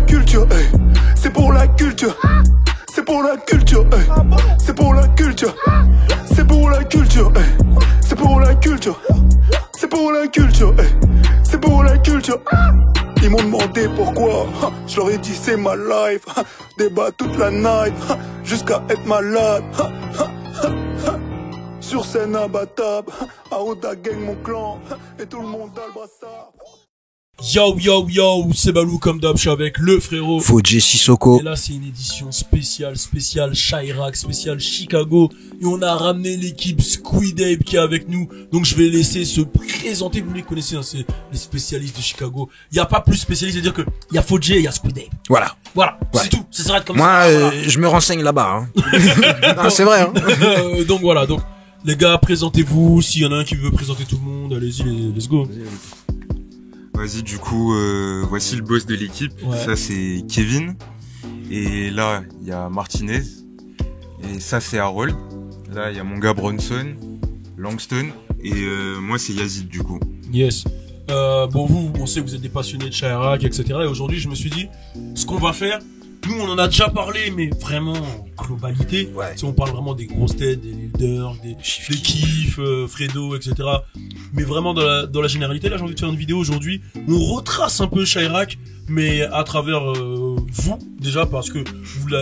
la culture, hey. C'est pour la culture. C'est pour la culture, hey. C'est pour la culture. C'est pour la culture, hey. C'est pour la culture. C'est pour la culture, hey. C'est pour la culture. Ils m'ont demandé pourquoi. Je leur ai dit c'est ma life. Débat toute la night jusqu'à être malade. Sur scène imbattable, à Oda gang mon clan, et tout le monde a le brassard. Yo yo yo, c'est Balou comme d'hab, je suis avec le frérot Fodje Sissoko. Et là c'est une édition spéciale Chirac, spéciale Chicago. Et on a ramené l'équipe Squid Ape qui est avec nous. Donc je vais laisser se présenter, vous les connaissez, hein, c'est les spécialistes de Chicago. Il y a pas plus spécialiste, c'est-à-dire que il y a Fodje et il y a Squid Ape. Voilà, ouais. C'est tout, ça s'arrête comme ça. Moi, je me renseigne là-bas. Hein. Non, c'est vrai. Hein. Donc voilà, donc les gars, présentez-vous. S'il y en a un qui veut présenter tout le monde, allez-y, let's go. Vas-y, du coup, voici le boss de l'équipe. Ouais. Ça, c'est Kevin. Et là, il y a Martinez. Et ça, c'est Harold. Là, il y a mon gars Bronson, Langston. Et moi, c'est Yazid, du coup. Yes. Bon, vous, on sait que vous êtes des passionnés de Chirac, etc. Et aujourd'hui, je me suis dit, ce qu'on va faire, nous, on en a déjà parlé, mais vraiment en globalité. Ouais. Si on parle vraiment des grosses têtes, des leaders, des Kiff, Fredo, etc. Mais vraiment dans la généralité, là, j'ai envie de faire une vidéo aujourd'hui. On retrace un peu Chirac, mais à travers vous, déjà, parce que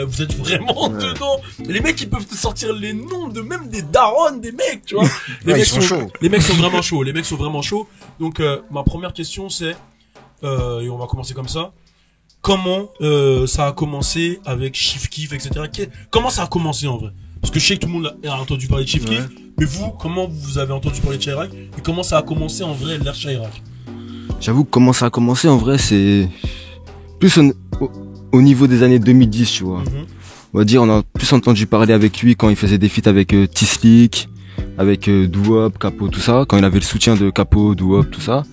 vous êtes vraiment dedans. Et les mecs, ils peuvent te sortir les noms de même des darons, des mecs, tu vois. Les mecs sont chauds. Les mecs sont vraiment chauds. Les mecs sont vraiment chauds. Donc, ma première question, c'est, et on va commencer comme ça. Comment ça a commencé avec Chief Keef, etc. Comment ça a commencé en vrai? Parce que je sais que tout le monde a entendu parler de Chief Keef, mais vous, comment vous avez entendu parler de Chirac et comment ça a commencé en vrai l'ère Chirac? J'avoue que comment ça a commencé en vrai, c'est plus au niveau des années 2010, tu vois. On va dire, on a plus entendu parler avec lui quand il faisait des feats avec T-Slick, avec Doo-Wop, Capo, tout ça, quand il avait le soutien de Capo, Doo-Wop, tout ça.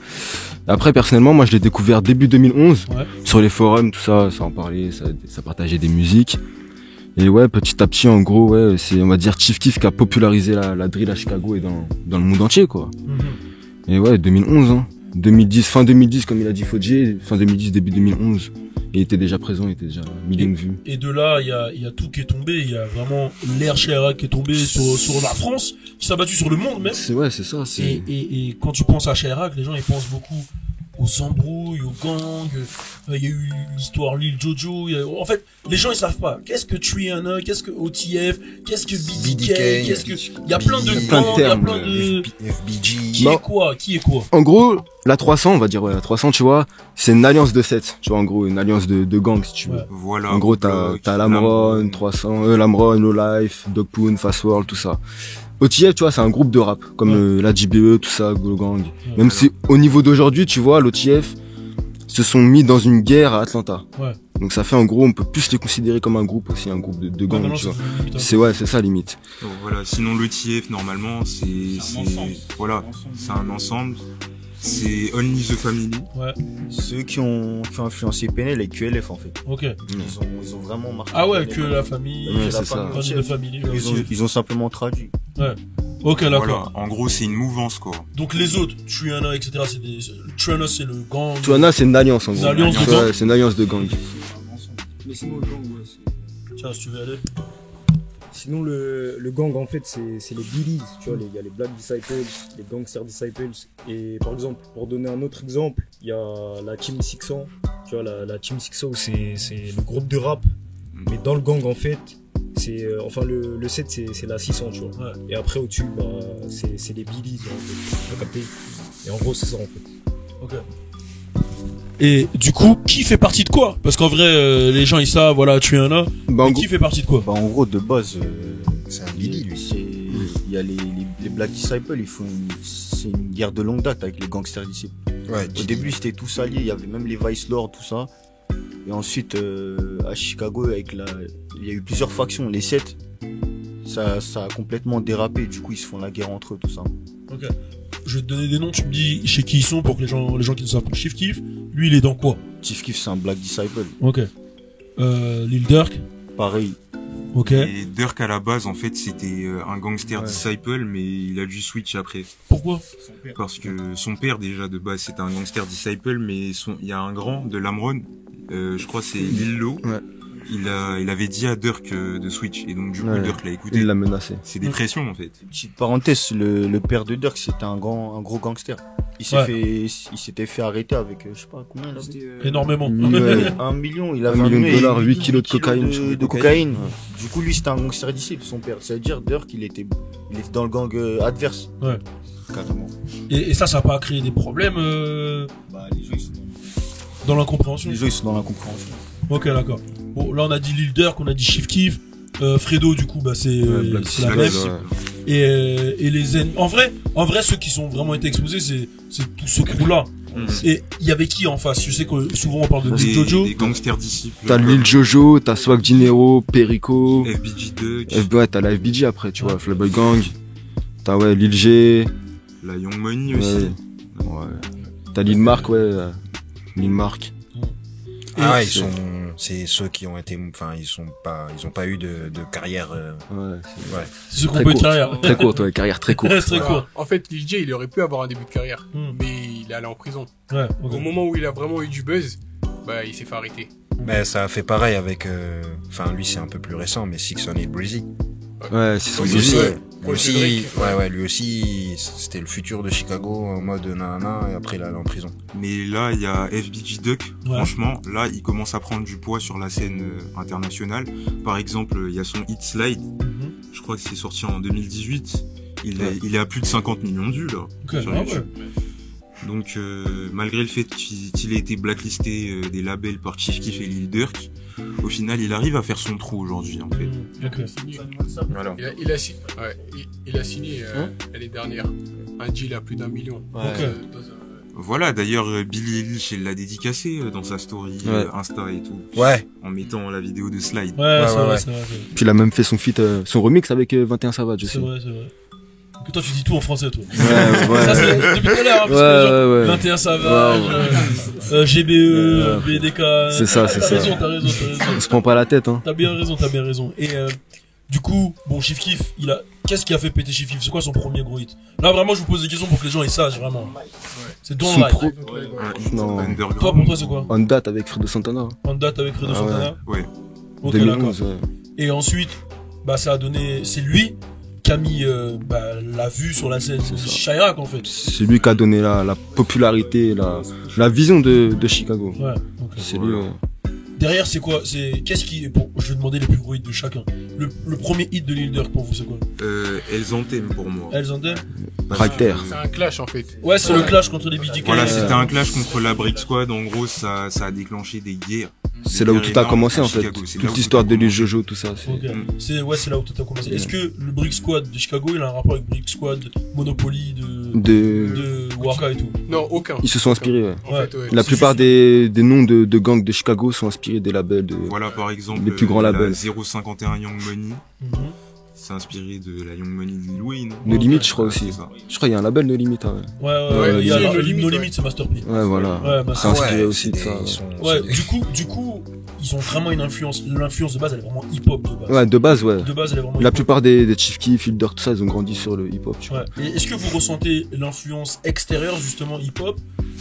Après, personnellement, moi, je l'ai découvert début 2011, sur les forums, tout ça, ça en parlait, ça partageait des musiques. Et ouais, petit à petit, en gros, ouais, c'est, on va dire, Chief Keef qui a popularisé la drill à Chicago et dans le monde entier, quoi. Et ouais, 2011, hein. 2010, fin 2010, comme il a dit Fodje, fin 2010, début 2011. Il était déjà présent, il était déjà millions de vues. Et de là, il y a tout qui est tombé, il y a vraiment l'ère Chirac qui est tombée sur la France, qui s'est battu sur le monde même. C'est ça, c'est... Et quand tu penses à Chirac, les gens, ils pensent beaucoup aux embrouilles, aux gangs, il y a eu l'histoire Lil Jojo, en fait, les gens ils savent pas, qu'est-ce que Triana, qu'est-ce que OTF, qu'est-ce que BDK, qu'est-ce que, il y a plein de gangs, il y a plein de, FBG. qui est quoi? En gros, la 300, on va dire, ouais, la 300, tu vois, c'est une alliance de 7, tu vois, en gros, une alliance de gangs, si tu veux. Voilà. En gros, t'as Lamron, 300, Lamron, No Life, Dog Pound, Fast World, tout ça. OTF, tu vois, c'est un groupe de rap, comme la JBE, tout ça, Go Gang. Même si, au niveau d'aujourd'hui, tu vois, l'OTF se sont mis dans une guerre à Atlanta. Donc ça fait, en gros, on peut plus les considérer comme un groupe aussi, un groupe de gangs, tu vois. C'est ça, limite. Donc, voilà. Sinon, l'OTF, normalement, c'est un ensemble. C'est Only the Family. Ceux qui ont influencé PNL et QLF, en fait. Ok. Ils ont vraiment marqué. Ah ouais, que la famille, c'est ça. de famille. Ils ont simplement traduit. Ok, d'accord. Voilà. En gros, c'est une mouvance, quoi. Donc les autres, Triana, etc., Triana, c'est le gang. Triana, c'est une alliance, en gros. Une alliance de gang. C'est une alliance de gang. Mais sinon, le gang, Tiens, si tu veux aller. Sinon, le gang, en fait, c'est les Billies, tu vois, il y a les Black Disciples, les Gangster Disciples. Et par exemple, pour donner un autre exemple, il y a la Team 600. Tu vois, la Team 600, c'est le groupe de rap. Mais dans le gang, en fait, c'est, le 7, c'est la 600, tu vois. Et après, au-dessus, bah, c'est les Billies, en fait. Tu as capté? Et en gros, c'est ça, en fait. Ok. Et du coup, qui fait partie de quoi? Parce qu'en vrai, les gens ils savent, voilà, tu en as. Mais qui fait partie de quoi? Bah, en gros, de base, c'est un Billy, lui. Il y a les Black Disciples, c'est une guerre de longue date avec les Gangster Disciples. Au début, c'était tous alliés, il y avait même les Vice Lords, tout ça. Et ensuite, à Chicago, il y a eu plusieurs factions, les 7. Ça a complètement dérapé, du coup, ils se font la guerre entre eux, tout ça. Ok. Je vais te donner des noms, tu me dis chez qui ils sont pour que les gens qui ne savent pas. Chief Keef, lui il est dans quoi? Chief Keef, c'est un Black Disciple. Ok. Lil Durk. Pareil. Ok. Et Durk à la base, en fait, c'était un gangster disciple, mais il a dû switch après. Pourquoi? Parce que son père, déjà, de base, c'était un gangster disciple, mais il y a un grand de Lamron, je crois que c'est Lil Lo. Ouais. Il avait dit à Durk de switch, et donc du coup Ouais. Durk l'a écouté. Il l'a menacé. C'est des pressions en fait. Petite parenthèse, le père de Dirk, c'était un gros gangster. Il s'était fait arrêter avec, je sais pas combien il avait. Énormément. Ouais. 1 million, il 1 avait million de amené dollars, 8 8 kilos de cocaïne. de cocaïne. Du coup, lui, c'était un gangster disciple, son père. Ça veut dire, Dirk, il était dans le gang adverse. Ouais. Carrément. Et ça a pas créé des problèmes Bah, les gens, dans l'incompréhension. ils sont dans l'incompréhension. Ok, d'accord. Bon, là on a dit Lil Durk, on a dit Chief Keef, Fredo du coup bah c'est Black c'est la Black même. Black, ouais. Et les Zen. En vrai ceux qui sont vraiment été exposés c'est tout ce crew là. Et il y avait qui en face? Je sais que souvent on parle de Lil Jojo. Des gangsters disciples. T'as Lil Jojo, t'as Swag Dinero, Perico. FBG Duck, Ouais, t'as la FBG après, tu vois, Flyboy Gang. T'as ouais, Lil G. la Young Money Ouais. aussi. Ouais. T'as Lil Mark, ouais. Lil Mark. Ah, c'est- c'est ceux qui ont été, enfin, ils ont pas eu de carrière, Ouais. C'est ceux qui ont Très pas eu de court. carrière. Très courte, ouais, carrière très courte. Très Alors, court. en fait, Lil J, il aurait pu avoir un début de carrière, Hmm. mais il est allé en prison. Ouais, ok. Au moment où il a vraiment eu du buzz, bah, il s'est fait arrêter. Mais ça a fait pareil avec, enfin, lui c'est un peu plus récent, mais 608 Breezy. Ouais, c'est son Oui, musique. ouais. Lui Pour aussi, Cédric, lui aussi, c'était le futur de Chicago en mode nanana, et après il est allé en prison. Mais là, il y a FBG Duck. Ouais. Franchement, là, il commence à prendre du poids sur la scène internationale. Par exemple, il y a son hit Slide. Mhm. Je crois que c'est sorti en 2018. Il est à plus de 50 millions de vues, là. Ok, sur ah YouTube. ouais. Donc, malgré le fait qu'il ait été blacklisté des labels par Chief Keef et Lil Durk, au final, il arrive à faire son trou aujourd'hui, en fait. Ok. Voilà. Il a signé l'année dernière un deal à plus d'1 million. Ok. Voilà, d'ailleurs, Billie Eilish, elle l'a dédicacé dans sa story Ouais. Insta et tout. Ouais. En mettant la vidéo de Slide. Ouais, c'est vrai, ouais. c'est vrai. Puis il a même fait son feat, son remix avec 21 Savage aussi. C'est vrai, c'est vrai. Que toi tu dis tout en français toi. Ouais, Ça c'est ouais. depuis tout à l'heure, hein, parce que genre, Ouais, ouais. 21 Savage, GBE, BDK. C'est ça, c'est T'as ça. raison, t'as raison. On se prend pas la tête, hein. T'as bien raison. Et du coup, bon, Chief Keef, qu'est-ce qui a fait péter Chief Keef? C'est quoi son premier gros hit? Là, vraiment, je vous pose des questions pour que les gens ils sachent, vraiment. C'est Don't Son Lie. pro- Un hit Non. underground. Toi, pour toi, c'est quoi? On date avec Fredo Santana. En date avec Fredo Ah Santana? Ouais. Ok, d'accord. 2011, ouais. Et ensuite, bah, ça a donné, c'est lui qui a mis, la vue sur la scène. C'est Chirac, en fait. C'est lui qui a donné la popularité, la vision de Chicago. Ouais, ok. C'est lui, ouais. Derrière, c'est quoi? Qu'est-ce qui, bon, je vais demander les plus gros hits de chacun. Le premier hit de Lil Durk pour vous, c'est quoi? Elles en t'aiment pour moi. Elles en Them? Righter. C'est un clash en fait. Ouais, c'est le clash contre les BDK. Voilà, c'était un clash contre la Brick Squad. En gros, ça a déclenché des guerres. C'est là où tout a commencé, en fait. Chicago, c'est là Toute où l'histoire tout a de les commencé. Jojo, tout ça. c'est- Ok. C'est là où tout a commencé. Est-ce que le Brick Squad de Chicago, il a un rapport avec Brick Squad, Monopoly, de Waka et tout? Non, aucun. Ils se sont inspirés, ouais. En fait, ouais. La C'est plupart juste- des noms de gangs de Chicago sont inspirés des labels de... Voilà, par exemple, Les plus grands la labels. 051 Young Money. Mhm. C'est inspiré de la Young Money de Lil Wayne. No Limit, je crois Ouais, aussi. c'est ça. Je crois qu'il y a un label No Limit, hein, ouais. Ouais, il y a No No Limit, Limit, c'est Master P. Ouais, voilà. Ouais, bah, C'est inspiré aussi de c'est ça. ils sont- Ouais, c'est des- du coup, ils ont vraiment une influence. L'influence de base, elle est vraiment hip-hop de base. Ouais, de base, ouais. De base, elle est vraiment La hip-hop. plupart des Chief Keef, Lil Durk, tout ça, ils ont grandi sur le hip-hop, tu vois. Ouais. Et est-ce que vous ressentez l'influence extérieure, justement, hip-hop?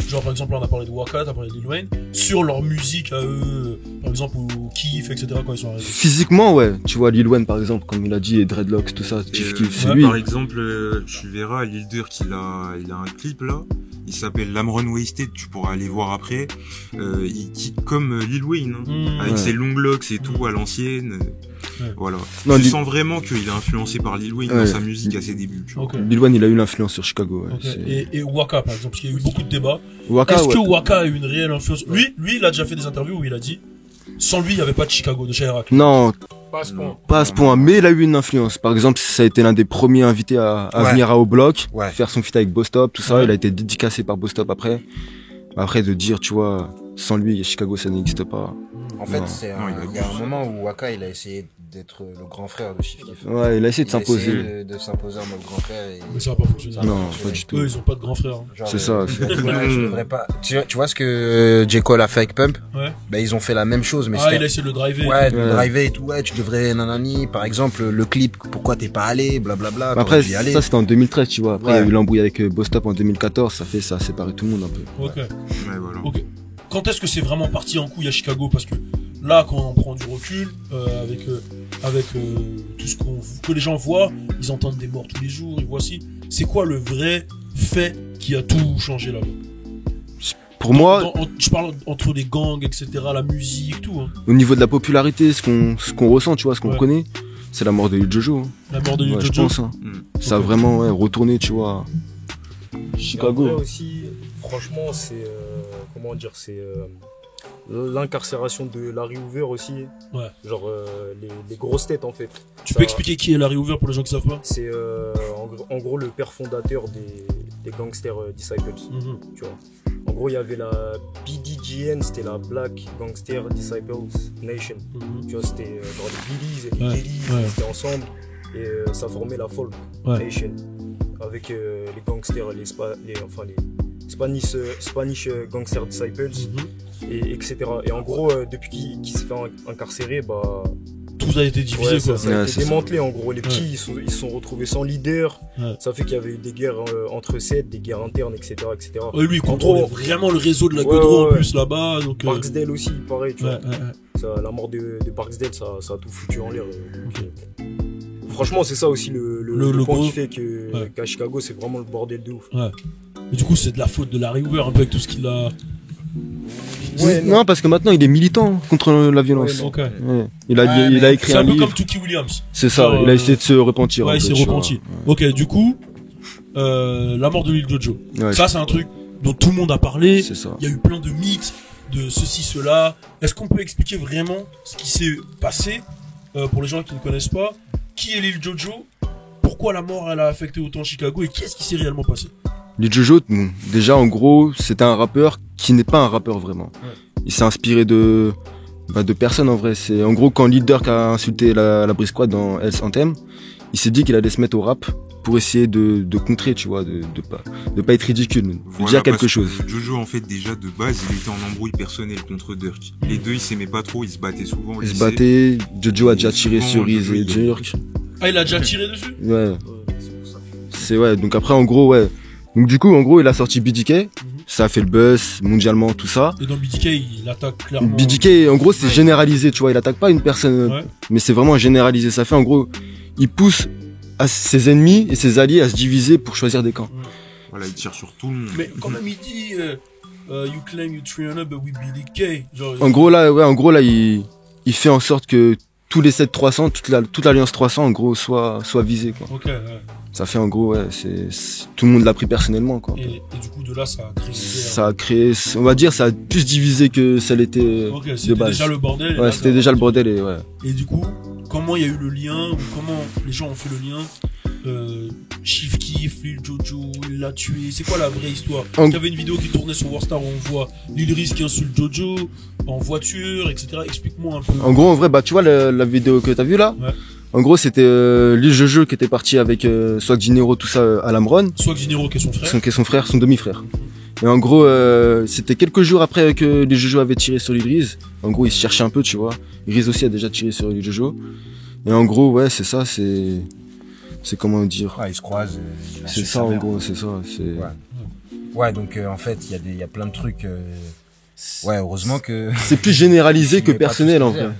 Genre, par exemple, là, on a parlé de Waka, t'as parlé de Lil Wayne, sur leur musique à eux, par exemple, au Kiff, etc., quand ils sont arrivés. Physiquement, ouais. Tu vois, Lil Wayne, par exemple, comme il a dit, et Dreadlocks, tout ça, Chief Et, Keef, c'est ouais, lui. Par exemple, tu verras, Lil Durk, il a un clip là. Il s'appelle Lamron Wasted, tu pourras aller voir après. Il kick comme Lil Wayne, hein, Mmh. avec Ouais. ses longs locks et tout à l'ancienne. Ouais. Voilà. Non, Tu Lil- sens vraiment qu'il est influencé par Lil Wayne Ouais. dans sa musique à ses débuts. Tu vois. Ok. Lil Wayne, il a eu l'influence sur Chicago, ouais. Ok. C'est- Et Waka, par exemple, parce qu'il y a eu beaucoup de débats. Waka, Est-ce ouais. que Waka a eu une réelle influence? Lui, il a déjà fait des interviews où il a dit, sans lui, il n'y avait pas de Chicago, de Chirac. Non, Pas à ce point. pas à ce point, mais il a eu une influence. Par exemple, ça a été l'un des premiers invités à Ouais. venir à O-Block, Ouais. faire son feat avec Bostop, tout ça. Ouais. Il a été dédicacé par Bostop après. Après, de dire, tu vois, sans lui, Chicago, ça n'existe pas. En fait, Non. Non, il y a un moment où Waka, il a essayé d'être le grand frère de Chief Keef. Ouais, il a essayé de Il a s'imposer. essayé de s'imposer en mode grand frère et... Mais ça va pas fonctionner. Ça va Non, fonctionner. pas du tout. Eux, ils ont pas de grand frère. Hein. Genre, C'est ça. tu devrais pas... Tu vois ce que J. Cole a fait avec Pump? Ouais. Bah, ils ont fait la même chose, mais Ah, il a essayé de le driver. ouais, de Ouais. driver et tout, ouais, tu devrais nanani, par exemple, le clip, pourquoi t'es pas allé, blablabla, Après, t'aurais dû y aller. ça, c'était en 2013, tu vois. Après, il y a Ouais. eu l'embrouille avec Bostop en 2014. Ça a séparé tout le monde un peu. Ok. Ouais, voilà. Ok. quand est-ce que c'est vraiment parti en couille à Chicago? Parce que là, quand on prend du recul, avec tout ce que les gens voient, ils entendent des morts tous les jours, et voici. C'est quoi le vrai fait qui a tout changé là-bas? Pour moi, je parle entre les gangs, etc., la musique, tout. Hein. Au niveau de la popularité, ce qu'on ressent, tu vois, ce qu'on reconnaît, c'est la mort de Lil Jojo. Hein. La mort de Lil Jojo. Je pense. Hein. Ça a vraiment retourné, tu vois. Chicago. Après aussi, franchement, c'est comment dire, c'est l'incarcération de Larry Hoover aussi. Ouais. Genre les grosses têtes en fait. Tu peux expliquer qui est Larry Hoover pour les gens qui savent pas? C'est en gros le père fondateur des Gangster Disciples. Tu vois. En gros, il y avait la BDGN, c'était la Black Gangster Disciples Nation. Tu vois, c'était genre les Billies et les Kelly, ils étaient ensemble et ça formait la Folk Nation avec les gangsters, les Spanish Gangster Disciples et etc. Et en gros, depuis qu'il s'est fait incarcérer, bah tout a été divisé, quoi. Ça a été démantelé en gros. Les petits ils se sont retrouvés sans leader. Ça fait qu'il y avait eu des guerres entre Seth, des guerres internes, etc. Lui il contrôlait vraiment le réseau de la Godreau en plus là-bas. Donc, Barksdale aussi, pareil, tu vois. Ça, la mort de Barksdale, ça a tout foutu en l'air. Franchement, c'est ça aussi le point qui fait qu'à Chicago, c'est vraiment le bordel de ouf. Et du coup, c'est de la faute de Larry Hoover un peu avec tout ce qu'il a. Non, parce que maintenant il est militant contre la violence. Il a écrit un livre. C'est un peu livre. comme Tookie Williams. C'est ça, il a essayé de se repentir. Ouais, il s'est repenti. Ok, du coup, la mort de Lil Jojo. Ça, c'est un truc dont tout le monde a parlé. C'est ça. Il y a eu plein de mythes, de ceci, cela. Est-ce qu'on peut expliquer vraiment ce qui s'est passé pour les gens qui ne connaissent pas? Qui est Lil Jojo? Pourquoi la mort elle a affecté autant Chicago et qu'est-ce qui s'est réellement passé? Lil Jojo, déjà en gros, c'était un rappeur qui n'est pas un rappeur vraiment. Il s'est inspiré de personnes en vrai. C'est en gros quand Lil Durk a insulté la Brick Squad dans Hell's Anthem, il s'est dit qu'il allait se mettre au rap pour essayer de contrer, tu vois, de pas être ridicule, de dire quelque chose. Jojo en fait déjà de base, il était en embrouille personnelle contre Durk. Les deux ils s'aimaient pas trop, ils se battaient souvent. Ils se battaient. Jojo a déjà tiré sur Riz et Durk. Ah, il a déjà tiré dessus? Ouais. Donc après en gros Donc du coup en gros il a sorti BDK. Ça a fait le buzz mondialement, tout ça. Et dans BDK, il attaque clairement. BDK, en gros, c'est généralisé, tu vois. Il attaque pas une personne, mais c'est vraiment généralisé. Ça fait, en gros, il pousse à ses ennemis et ses alliés à se diviser pour choisir des camps. Voilà, il tire sur tout le monde. Mais quand même, il dit, you claim you 300, but we BDK. Genre, en gros, là, il fait en sorte que tous les 7-300, toute l'alliance 300, en gros, soit visée, quoi. Ok, Ça fait en gros, tout le monde l'a pris personnellement, quoi. Et du coup, de là, ça a créé. Ça a créé, on va dire, ça a plus divisé que ça l'était de base. C'était déjà le bordel. Ouais, c'était déjà le bordel Et du coup, comment il y a eu le lien, ou comment les gens ont fait le lien, Chief Keef, Lil Jojo, il l'a tué, c'est quoi la vraie histoire? Il y avait une vidéo qui tournait sur Warstar où on voit Lil Riz qui insulte Jojo, en voiture, etc. Explique-moi un peu. En gros, en vrai, tu vois la vidéo que t'as vue là? En gros, c'était Lil Jojo qui était parti avec Swag Dinero, tout ça, à Lamron. Swag Dinero qui est son frère. Qui est son frère, son demi-frère. Et en gros, c'était quelques jours après que Lil Jojo avait tiré sur Lil Riz. En gros, il se cherchait un peu, tu vois. Riz aussi a déjà tiré sur Lil Jojo. Et en gros, c'est ça, c'est comment dire. Ils se croisent. C'est ça, en gros, c'est ça. Ouais, donc en fait, il y a plein de trucs. Heureusement que. C'est plus généralisé que personnel en vrai.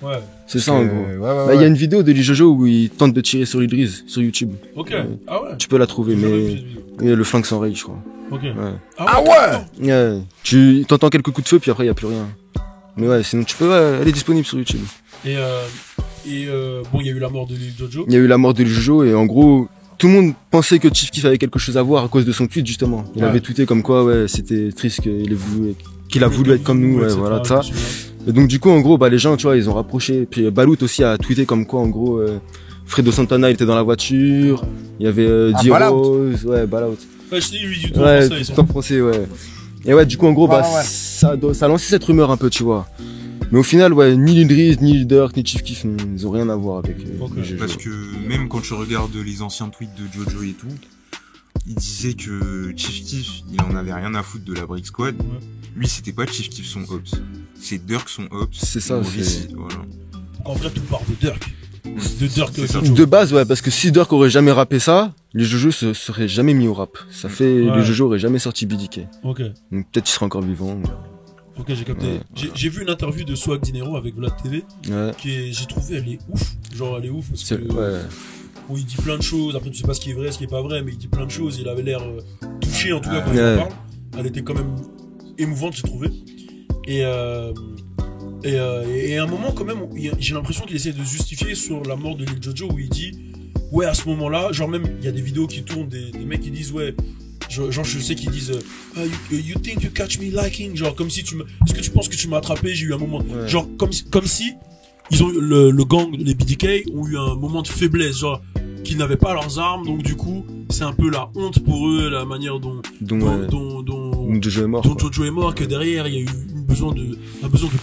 C'est ça en gros. Il y a une vidéo de Lil Jojo où il tente de tirer sur Lil Riz sur YouTube. Ok. Ah ouais. Tu peux la trouver, mais le flingue s'enraye, je crois. Ok. Ah ouais. Tu t'entends quelques coups de feu puis après il y a plus rien. Mais sinon tu peux. Elle est disponible sur YouTube. Et bon, il y a eu la mort de Lil Jojo. Il y a eu la mort de Lil Jojo et en gros. Tout le monde pensait que Chief Keef avait quelque chose à voir à cause de son tweet justement. Il avait tweeté comme quoi c'était triste qu'il a voulu être comme nous, voilà ça. Et donc du coup en gros les gens tu vois ils ont rapproché. Puis Balout aussi a tweeté comme quoi en gros Fredo Santana il était dans la voiture. Il y avait D-Rose, Balout. Je t'ai vu du tout en français. Tout en français, Et du coup en gros ça a lancé cette rumeur un peu tu vois. Mais au final, ni Lil Riz, ni Lil Durk, ni Chief Keef, ils ont rien à voir avec Jojo. Parce que même quand je regarde les anciens tweets de Jojo et tout, il disait que Chief Keef, il en avait rien à foutre de la Brick Squad. Lui, c'était pas Chief Keef son ops. C'est Durk son ops. C'est ça, voilà. Donc en vrai, tout part de Durk. De base, parce que si Durk aurait jamais rappé ça, les Jojo se seraient jamais mis au rap. Ça fait, les Jojo auraient jamais sorti BDK. Ok. Donc peut-être qu'il serait encore vivant. Ok, j'ai capté. Ouais. J'ai vu une interview de Swag Dinero avec Vlad TV, Ouais. j'ai trouvé, elle est ouf. Genre, elle est ouf parce que, Ouais. où il dit plein de choses. Après, tu sais pas ce qui est vrai, ce qui est pas vrai, mais il dit plein de choses. Il avait l'air touché, en tout cas, quand il en Ouais. parle. Elle était quand même émouvante, j'ai trouvé. Et à un moment, quand même, j'ai l'impression qu'il essaie de justifier sur la mort de Lil Jojo, où il dit, ouais, à ce moment-là, genre même, il y a des vidéos qui tournent, des mecs qui disent, ouais, genre, je sais qu'ils disent, you think you catch me liking, genre, comme si est-ce que tu penses que tu m'as attrapé, j'ai eu un moment, Ouais. genre, comme si, ils ont eu le gang, les BDK, ont eu un moment de faiblesse, genre, qu'ils n'avaient pas leurs armes, donc du coup, c'est un peu la honte pour eux, la manière dont Jojo est mort. dont Jojo est mort, que derrière, il y a eu un besoin de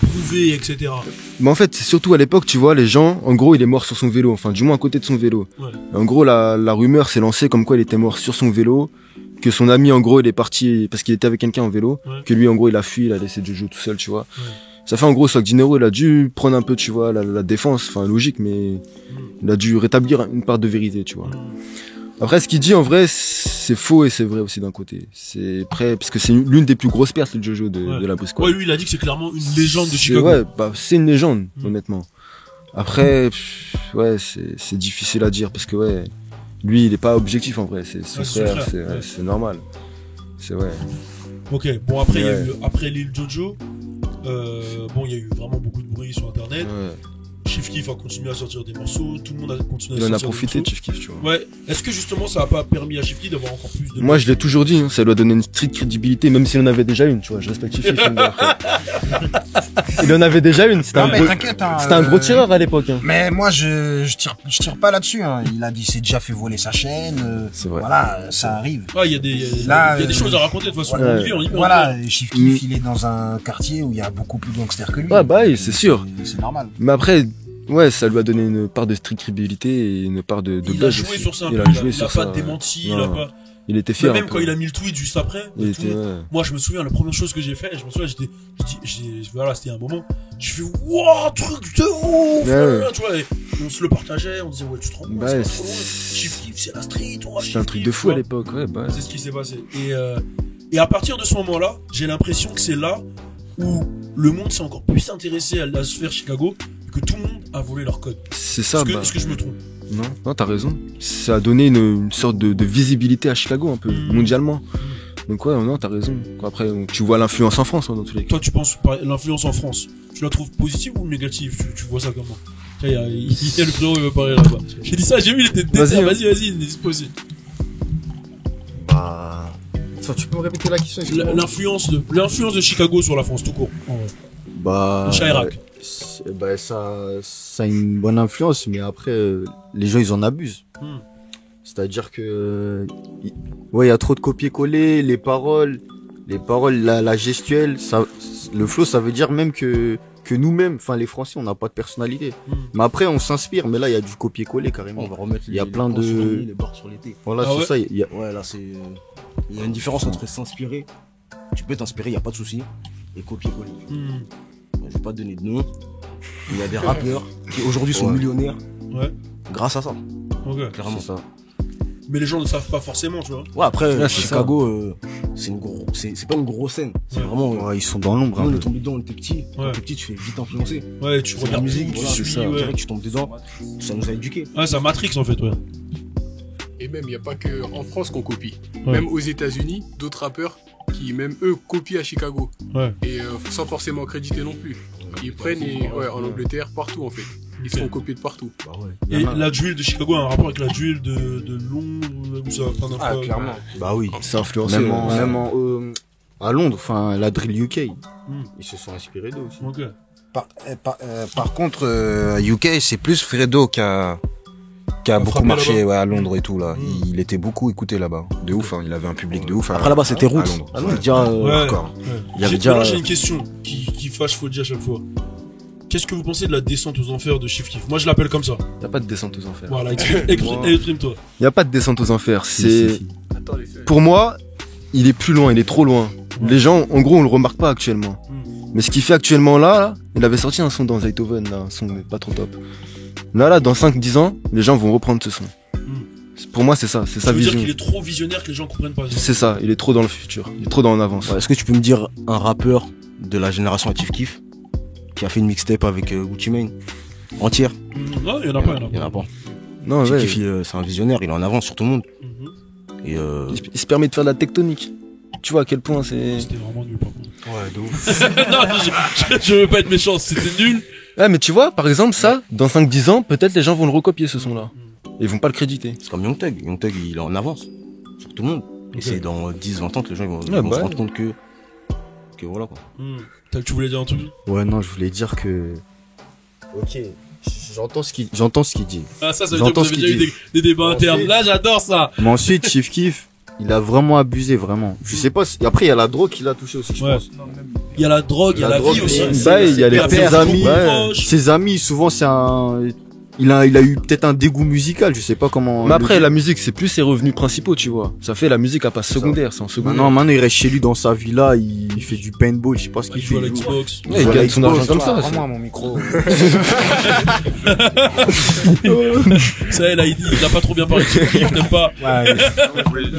prouver, etc. Mais en fait, c'est surtout à l'époque, tu vois, les gens, en gros, il est mort sur son vélo, enfin, du moins à côté de son vélo. Ouais. En gros, la rumeur s'est lancée comme quoi il était mort sur son vélo, que son ami, en gros, il est parti parce qu'il était avec quelqu'un en vélo, Ouais. que lui, en gros, il a fui, il a laissé Jojo tout seul, tu vois. Ouais. Ça fait, en gros, Swag Dinero, il a dû prendre un peu, tu vois, la défense, enfin, logique, mais il a dû rétablir une part de vérité, tu vois. Après, ce qu'il dit, en vrai, c'est faux et c'est vrai aussi d'un côté. C'est prêt, parce que c'est l'une des plus grosses pertes, le Jojo de la Brick Squad. Ouais, lui, il a dit que c'est clairement une légende de C'est- Chicago. Ouais, bah, c'est une légende, honnêtement. Après, ouais, c'est difficile à dire parce que, ouais, lui, il est pas objectif en vrai. C'est son Ouais, c'est son frère, frère, ouais. c'est normal. C'est ouais. Ok, bon, après, il y a Ouais. eu, après Lil Jojo, bon, il y a eu vraiment beaucoup de bruit sur Internet. Ouais. Chief Keef a continué à sortir des morceaux, tout le monde a continué à Il en sortir a des profité, morceaux. Chief Keef, tu vois. Ouais, est-ce que justement ça a pas permis à Chief Keef d'avoir encore plus de... Moi, je l'ai toujours dit, hein, ça lui a donné une stricte crédibilité, même s'il en avait déjà une, tu vois. Je respecte Chief Keef. Il en avait déjà une, c'était Non, un mais gros, t'inquiète, hein, c'était un gros tireur à l'époque. Hein. Mais moi, je tire pas là-dessus, hein. Il a dit, c'est déjà fait voler sa chaîne, C'est vrai. voilà, ça arrive. Ah, il y a des, Là, il y a des choses à raconter de toute façon. ouais. On y vit, Voilà, Chief Keef, il est dans un quartier où il y a beaucoup plus de gangsters que lui. Ouais, bah oui, c'est sûr. C'est normal. Mais après, ouais, ça lui a donné une part de stricte crédibilité et une part de Il a buzz joué aussi. sur ça un peu, Il a il joué a sur pas ça. démenti, Ouais. il a pas... Il était Mais fier. même un quand peu. il a mis le tweet juste après, Il tout était, le monde- ouais. moi je me souviens, la première chose que j'ai fait, je me souviens, voilà, c'était un moment, je fais, wow, truc de ouf, Ouais. tu vois, et on se le partageait, on disait, ouais, tu te rends compte, Bah, c'est pas c'est- trop loin. Chief Keef, c'est la street, on va C'était un Chief truc Keef, de tu fou à vois. l'époque, ouais, bah. C'est ce qui s'est passé. Et à partir de ce moment-là, j'ai l'impression que c'est là où le monde s'est encore plus intéressé à la sphère Chicago, et que tout le monde a volé leur code. C'est ça, bah. Est-ce que je me trompe? Non, t'as raison. Ça a donné une sorte de visibilité à Chicago, un peu, mondialement. Donc ouais, non, t'as raison. Après, tu vois l'influence en France, hein, dans tous les cas. Toi, tu penses l'influence en France, tu la trouves positive ou négative? Tu vois ça comment? Il y a le frérot, il veut parler là-bas. J'ai dit ça, j'ai vu, il était déter. Vas-y, n'hésite pas aussi. Bah. Enfin, tu peux me répéter la question, excuse-moi. L'influence de Chicago sur la France, tout court. En vrai. Bah. Chirac. Bah, ça a une bonne influence, mais après, les gens, ils en abusent. C'est-à-dire que, ouais, il y a trop de copier-coller, les paroles, la gestuelle, ça, le flow, ça veut dire même que nous-mêmes, enfin, les Français, on n'a pas de personnalité. Mais après, on s'inspire, mais là, il y a du copier-coller carrément. On va remettre Il y a plein de, les barres sur les T. voilà, Ah c'est ouais ça, il y a, Ouais, là, c'est. Il y a une différence entre s'inspirer. Tu peux t'inspirer, y a pas de souci. Et copier-coller. Je vais pas te donner de nom. Il y a des rappeurs qui aujourd'hui sont Ouais. millionnaires Ouais. grâce à ça. Ok. Clairement. c'est ça. Mais les gens ne savent pas forcément, tu vois. Ouais, après, Ouais, c'est Chicago, c'est pas une grosse scène. C'est Ouais. vraiment. Ouais, ils sont dans l'ombre, Nous, un on est peu. tombé dedans, on était petit. Quand Ouais. t'es petit, tu fais vite influencer. Ouais, tu C'est la regardes musique, tout, tu voilà, suis, c'est ça. ouais. Direct, tu tombes dedans. Ça nous a éduqués. Ouais, c'est un Matrix en fait, ouais. Et même, il n'y a pas que en France qu'on copie. Ouais. Même aux États-Unis, d'autres rappeurs qui, même eux, copient à Chicago. Ouais. Et sans forcément créditer non plus. Ils prennent, ouais, en Angleterre, partout en fait. Ils se font copier de partout. Bah ouais. Et la drill de Chicago a un rapport avec la drill de Londres, où ça va prendre un Ah, peu. clairement. Bah oui. C'est influencé. Même à Londres, enfin, la drill UK, ils se sont inspirés d'eux aussi. Ok. Par contre, UK, c'est plus Fredo qui a beaucoup frappé marché là-bas. ouais, à Londres et tout là. Il était beaucoup écouté là-bas. De ouf, hein. Il avait un public de ouf. Après là-bas, c'était à Roots. Londres. Ah non, déjà, Ouais. hardcore. Ouais. Il y avait J'ai- déjà- Là, j'ai une question qui fâche Fodji à chaque fois. Qu'est-ce que vous pensez de la descente aux enfers de Chief Keef? Moi, je l'appelle comme ça. Y a pas de descente aux enfers. Voilà, exprime-toi. Y a pas de descente aux enfers. C'est, Attends, les seuls. pour moi, il est plus loin, il est trop loin. Les gens, en gros, on le remarque pas actuellement. Mais ce qu'il fait actuellement là, il avait sorti un son dans Zaytoven, là, un son pas trop top. Là, dans 5-10 ans, les gens vont reprendre ce son. Pour moi, c'est ça, c'est sa Ça veut dire vision. qu'il est trop visionnaire que les gens comprennent pas. C'est ça, il est trop dans le futur, il est trop dans l'avance. Est-ce que tu peux me dire un rappeur de la génération Chief Keef, qui a fait une mixtape avec Gucci Mane. Entière. Non, il y en a pas, Il y en a pas. Non, Chief ouais. Keef, c'est un visionnaire, il est en avance sur tout le monde. Et Il se permet de faire de la tectonique. Tu vois à quel point c'est... C'était vraiment nul, par contre. Ouais, de ouf. Non, je veux pas être méchant, c'était nul. Ouais, mais tu vois, par exemple, ça, dans 5-10 ans, peut-être les gens vont le recopier, ce son-là. Et ils vont pas le créditer. c'est comme Young Thug. Young Thug, il est en avance sur tout le monde. Et c'est dans 10-20 ans que les gens ils vont Ouais, se bah. rendre compte que voilà quoi. Tu voulais dire un truc? Ouais, non, je voulais dire que. Ok, j'entends ce qu'il dit. Ah, ça veut dire que J'entends vous ce avez qu'il déjà eu dit. des débats Ensuite- internes. Là, j'adore ça. Mais ensuite, Chief Keef, il a vraiment abusé, vraiment. Je sais pas, après, il y a la drogue qu'il a touché aussi, je Ouais. pense. Il y a la drogue, il y a la drogue, vie aussi. bah, il y a les Ses ses amis. proches. Ses amis, souvent, c'est un. Il a eu peut-être un dégoût musical, je sais pas comment. Mais après, la musique, c'est plus ses revenus principaux, tu vois. Ça fait la musique à pas secondaire, c'est en secondaire. Maintenant, il reste chez lui dans sa villa, il fait du paintball, je sais pas ce qu'il Il fait. joue à l'Xbox. Ouais, il gagne son argent comme ça. Vraiment à mon micro. Ça, elle a dit, il a pas trop bien parlé de Chief, t'aimes pas. Ouais,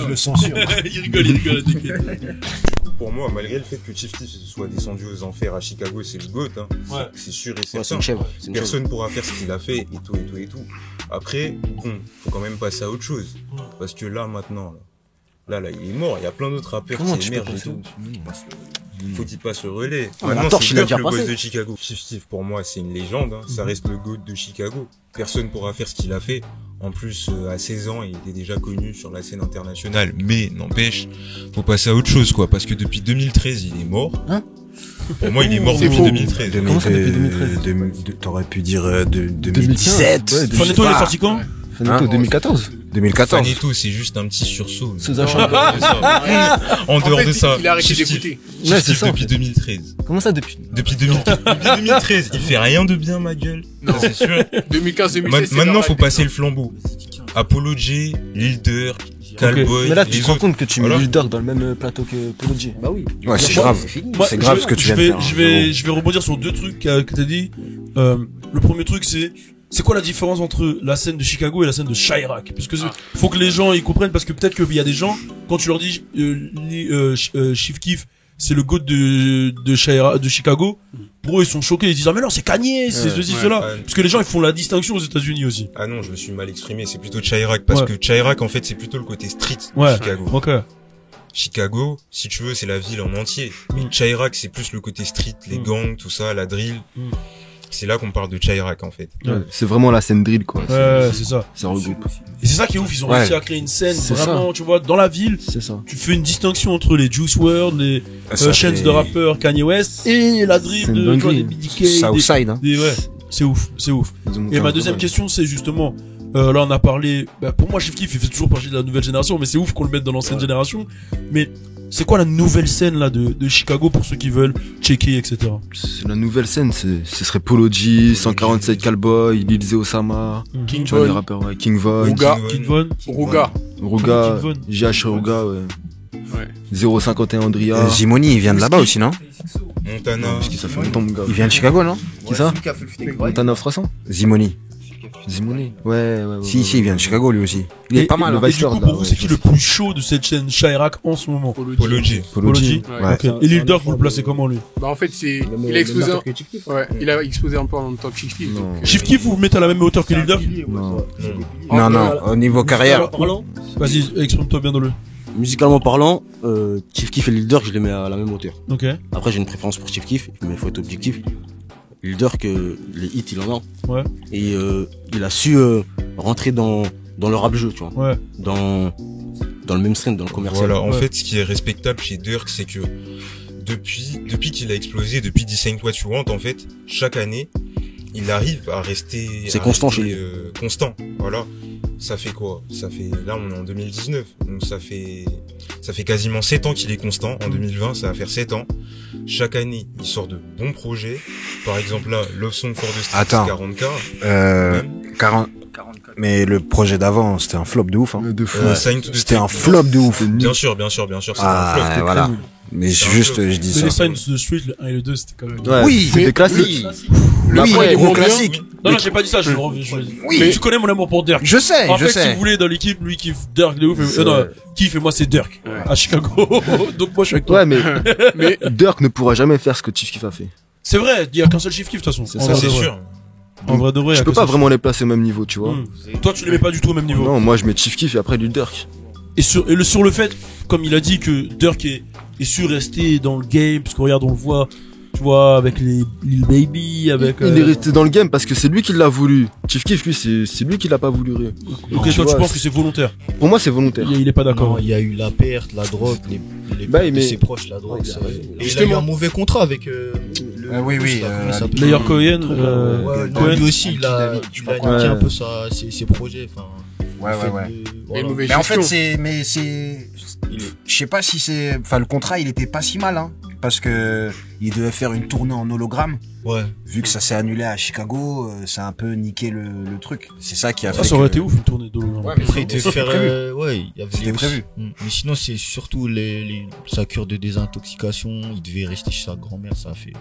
je le censure. Il rigole, t'inquiète. Pour moi, malgré le fait que Chief Keef soit descendu aux enfers à Chicago, c'est le GOAT, hein. Ouais. C'est sûr et Ouais, c'est certain. une chèvre. C'est une chèvre. Personne pourra faire ce qu'il a fait et tout. Après, bon, faut quand même passer à autre chose. Parce que là, maintenant, là, il est mort. Il y a plein d'autres rappeurs Comment qui tu peux émergent et passer tout. Faut qu'il passe le relais. Ah, mais la Maintenant, torche, c'est il a Dirk, déjà le passé. boss de Chicago. Chief Keef, pour moi, c'est une légende, hein. Ça reste le GOAT de Chicago. Personne pourra faire ce qu'il a fait. En plus, à 16 ans, il était déjà connu sur la scène internationale. Mais, n'empêche, faut passer à autre chose, quoi. Parce que depuis 2013, il est mort. Hein? Pour moi, il est mort C'est depuis faux. 2013. Comment ça, depuis 2013? T'aurais pu dire 2017. Ouais, Fanetto, il est sorti quand? Fanetto, 2014. 2014. Fanetto, c'est juste un petit sursaut. César En Chamberlain. dehors de ça. En En dehors fait, de ça. il a arrêté Chief Keef. d'écouter. Ouais, c'est Chief ça, en depuis fait. 2013. Comment ça, depuis? Depuis 2013, il fait rien de bien, ma gueule. Non. C'est sûr. 2015-2016. c'est Maintenant, normal. faut passer le flambeau. Apollo J, Lil Durk, Callboy. Mais là, tu les te rends autres. compte que tu mets Voilà. Lil Durk dans le même plateau que Polo G. Bah oui. Ouais, c'est Moi, grave. Moi, C'est grave ce que tu viens de faire. Je vais rebondir sur deux trucs que t'as dit. Le premier truc, c'est quoi la différence entre la scène de Chicago et la scène de Chirac? Parce que faut que les gens ils comprennent, parce que peut-être qu'il y a des gens, quand tu leur dis Chief Keef, c'est le GOAT de Chicago, pour eux ils sont choqués, ils disent ah mais non c'est Kanye, c'est ceci, cela. ouais. Parce que les gens ils font la distinction aux États-Unis aussi. Ah non, je me suis mal exprimé. C'est plutôt Chirac. Parce Ouais. que Chirac, en fait, c'est plutôt le côté street de Ouais. Chicago. Ok. Chicago, si tu veux, c'est la ville en entier. Mais Chirac, c'est plus le côté street, les gangs, tout ça, la drill. C'est là qu'on parle de Chirac, en fait. Ouais, c'est vraiment la scène drill, quoi. Ouais, c'est ça. Ça regroupe. Et c'est ça qui est ouf, ils ont Ouais. réussi à créer une scène C'est vraiment, tu vois, dans la ville. C'est ça. Tu fais une distinction entre les Juice WRLD, les Ça chaînes fait- de rappeurs Kanye West et la drill C'est une de, tu vois, dinguerie. des BDK. Southside, hein. Ouais, c'est ouf, c'est ouf. Ils ont monté Et un ma peu deuxième mal. question, c'est justement, là on a parlé, pour moi Chief Keef il fait toujours partie de la nouvelle génération, mais c'est ouf qu'on le mette dans l'ancienne génération. Mais c'est quoi la nouvelle scène là de Chicago pour ceux qui veulent checker, etc. C'est la nouvelle scène, ce serait Polo G, 147 Callboy, Lil Zé Osama, King tu vois, les Von, rappeurs, ouais, King Von, Ruga. Kid Von, Ruga. Ruga, King Von. JH Ruga, ouais. Ouais. 051 Andria. Zimoni, il vient de là-bas aussi, non? Montana. Parce que ça fait longtemps, mon gars. Il vient de Chicago, non? Qui ça? Montana 300? Zimoni. Zimoni. Ouais. Si, il vient de Chicago, lui aussi. Il est pas mal, le hein. Et Vice du coup, Lord, pour là, vous, ouais, c'est qui le plus chaud de cette chaîne Chirac en ce moment? Polo G. Polo G. G. Ouais. Ok. Et Lil Durk, vous le placez comment lui? Bah, en fait, il a explosé ouais, il a explosé un peu en même temps que Chief Keef. Non. Chief Keef, vous le mettez à la même hauteur que Lil Durk? Non. Non, au niveau carrière. Parlant, Vas-y, exprime-toi bien dans le. musicalement parlant, Chief Keef et Lil Durk, je les mets à la même hauteur. Ok. Après, j'ai une préférence pour Chief Keef, mais il faut être objectif. Lil Durk, les hits, il en a. Ouais. Et il a su rentrer dans le rap jeu, tu vois. Ouais. Dans le même stream, dans le commercial. Voilà, en Ouais. fait, ce qui est respectable chez Durk, c'est que depuis qu'il a explosé, depuis Decide What You Want, en fait, chaque année, il arrive à rester... C'est constant rester, chez lui. constant, voilà. Ça fait quoi? Là, on est en 2019, donc ça fait quasiment 7 ans qu'il est constant. En 2020, ça va faire 7 ans. Chaque année, il sort de bons projets. Par exemple, là, Love Song for the Streets, Attends. 40K. Euh, 40, Mais le projet d'avant, c'était un flop de ouf, hein. De fou. C'était un flop de ouf. Bien sûr. C'est un flop. Voilà. Mais juste, je dis Mais ça. les Signs of the Street, le 1 et le 2, c'était quand même... Ouais, Oui, c'est des classiques. Le Après, il est gros moins bien. classique. Non, j'ai pas dit ça, Oui. Tu connais mon amour pour Dirk. Je sais, En je fait, si sais. vous voulez, dans l'équipe, lui kiffe Dirk de ouf, kiffe et moi c'est Dirk. À Chicago. Donc moi je suis avec toi. Ouais, mais Mais Dirk ne pourra jamais faire ce que Chief Keef a fait. C'est vrai, il y a qu'un seul chiffre kiff de toute façon. C'est En ça, vrai C'est de vrai. sûr. En vrai de vrai. il y Je a peux que pas ça. vraiment les placer au même niveau, tu vois. Toi, tu les mets pas du tout au même niveau. Non, moi je mets Chief Keef et après du Dirk. Et sur le fait, comme il a dit que Dirk est resté dans le game, parce que regarde, on le voit, tu vois, avec les Lil Baby, avec. Il est resté dans le game parce que c'est lui qui l'a voulu. Chief Keef, lui, c'est lui qui l'a pas voulu. Ok, toi, tu penses que c'est volontaire. Pour moi, c'est volontaire. Il est pas d'accord. Non, il y a eu la perte, la drogue, les Bah, pertes de mais- ses proches, la drogue. Ouais, il a raison. Et il a eu un mauvais contrat avec le. Oui, oui, là, comment il s'appelle D'ailleurs, Cohen, Ouais, non, Cohen. lui aussi, il a je sais pas niqué quoi. un peu ses projets. Enfin, Ouais, le fait ouais. de- Et voilà. une mauvaise Mais en fait, gestion. je sais pas si c'est, enfin, le contrat, il était pas si mal, hein. Parce que il devait faire une tournée en hologramme. Ouais. Vu que ça s'est annulé à Chicago, ça a un peu niqué le truc. C'est ça qui a fait Ça aurait que- été ouf, une tournée d'hologramme. Ouais, mais Après, il devait faire, prévu. ouais, il y avait C'était aussi- prévu. Mais sinon, c'est surtout sa cure de désintoxication. Il devait rester chez sa grand-mère, ça a fait.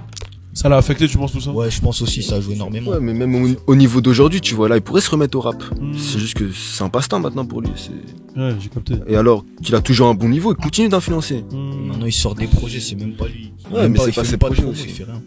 Ça l'a affecté, tu penses tout ça? Ouais, je pense aussi, ça a joué énormément. Ouais, mais même au niveau d'aujourd'hui, tu vois, là, il pourrait se remettre au rap. Hmm. C'est juste que c'est un passe-temps maintenant pour lui. c'est- Ouais, j'ai capté. Et alors qu'il a toujours un bon niveau, il continue d'influencer. Maintenant, il sort des projets, c'est même pas lui. Ouais, Même mais c'est il pas fait ses pas de projets promo, aussi. il fait rien.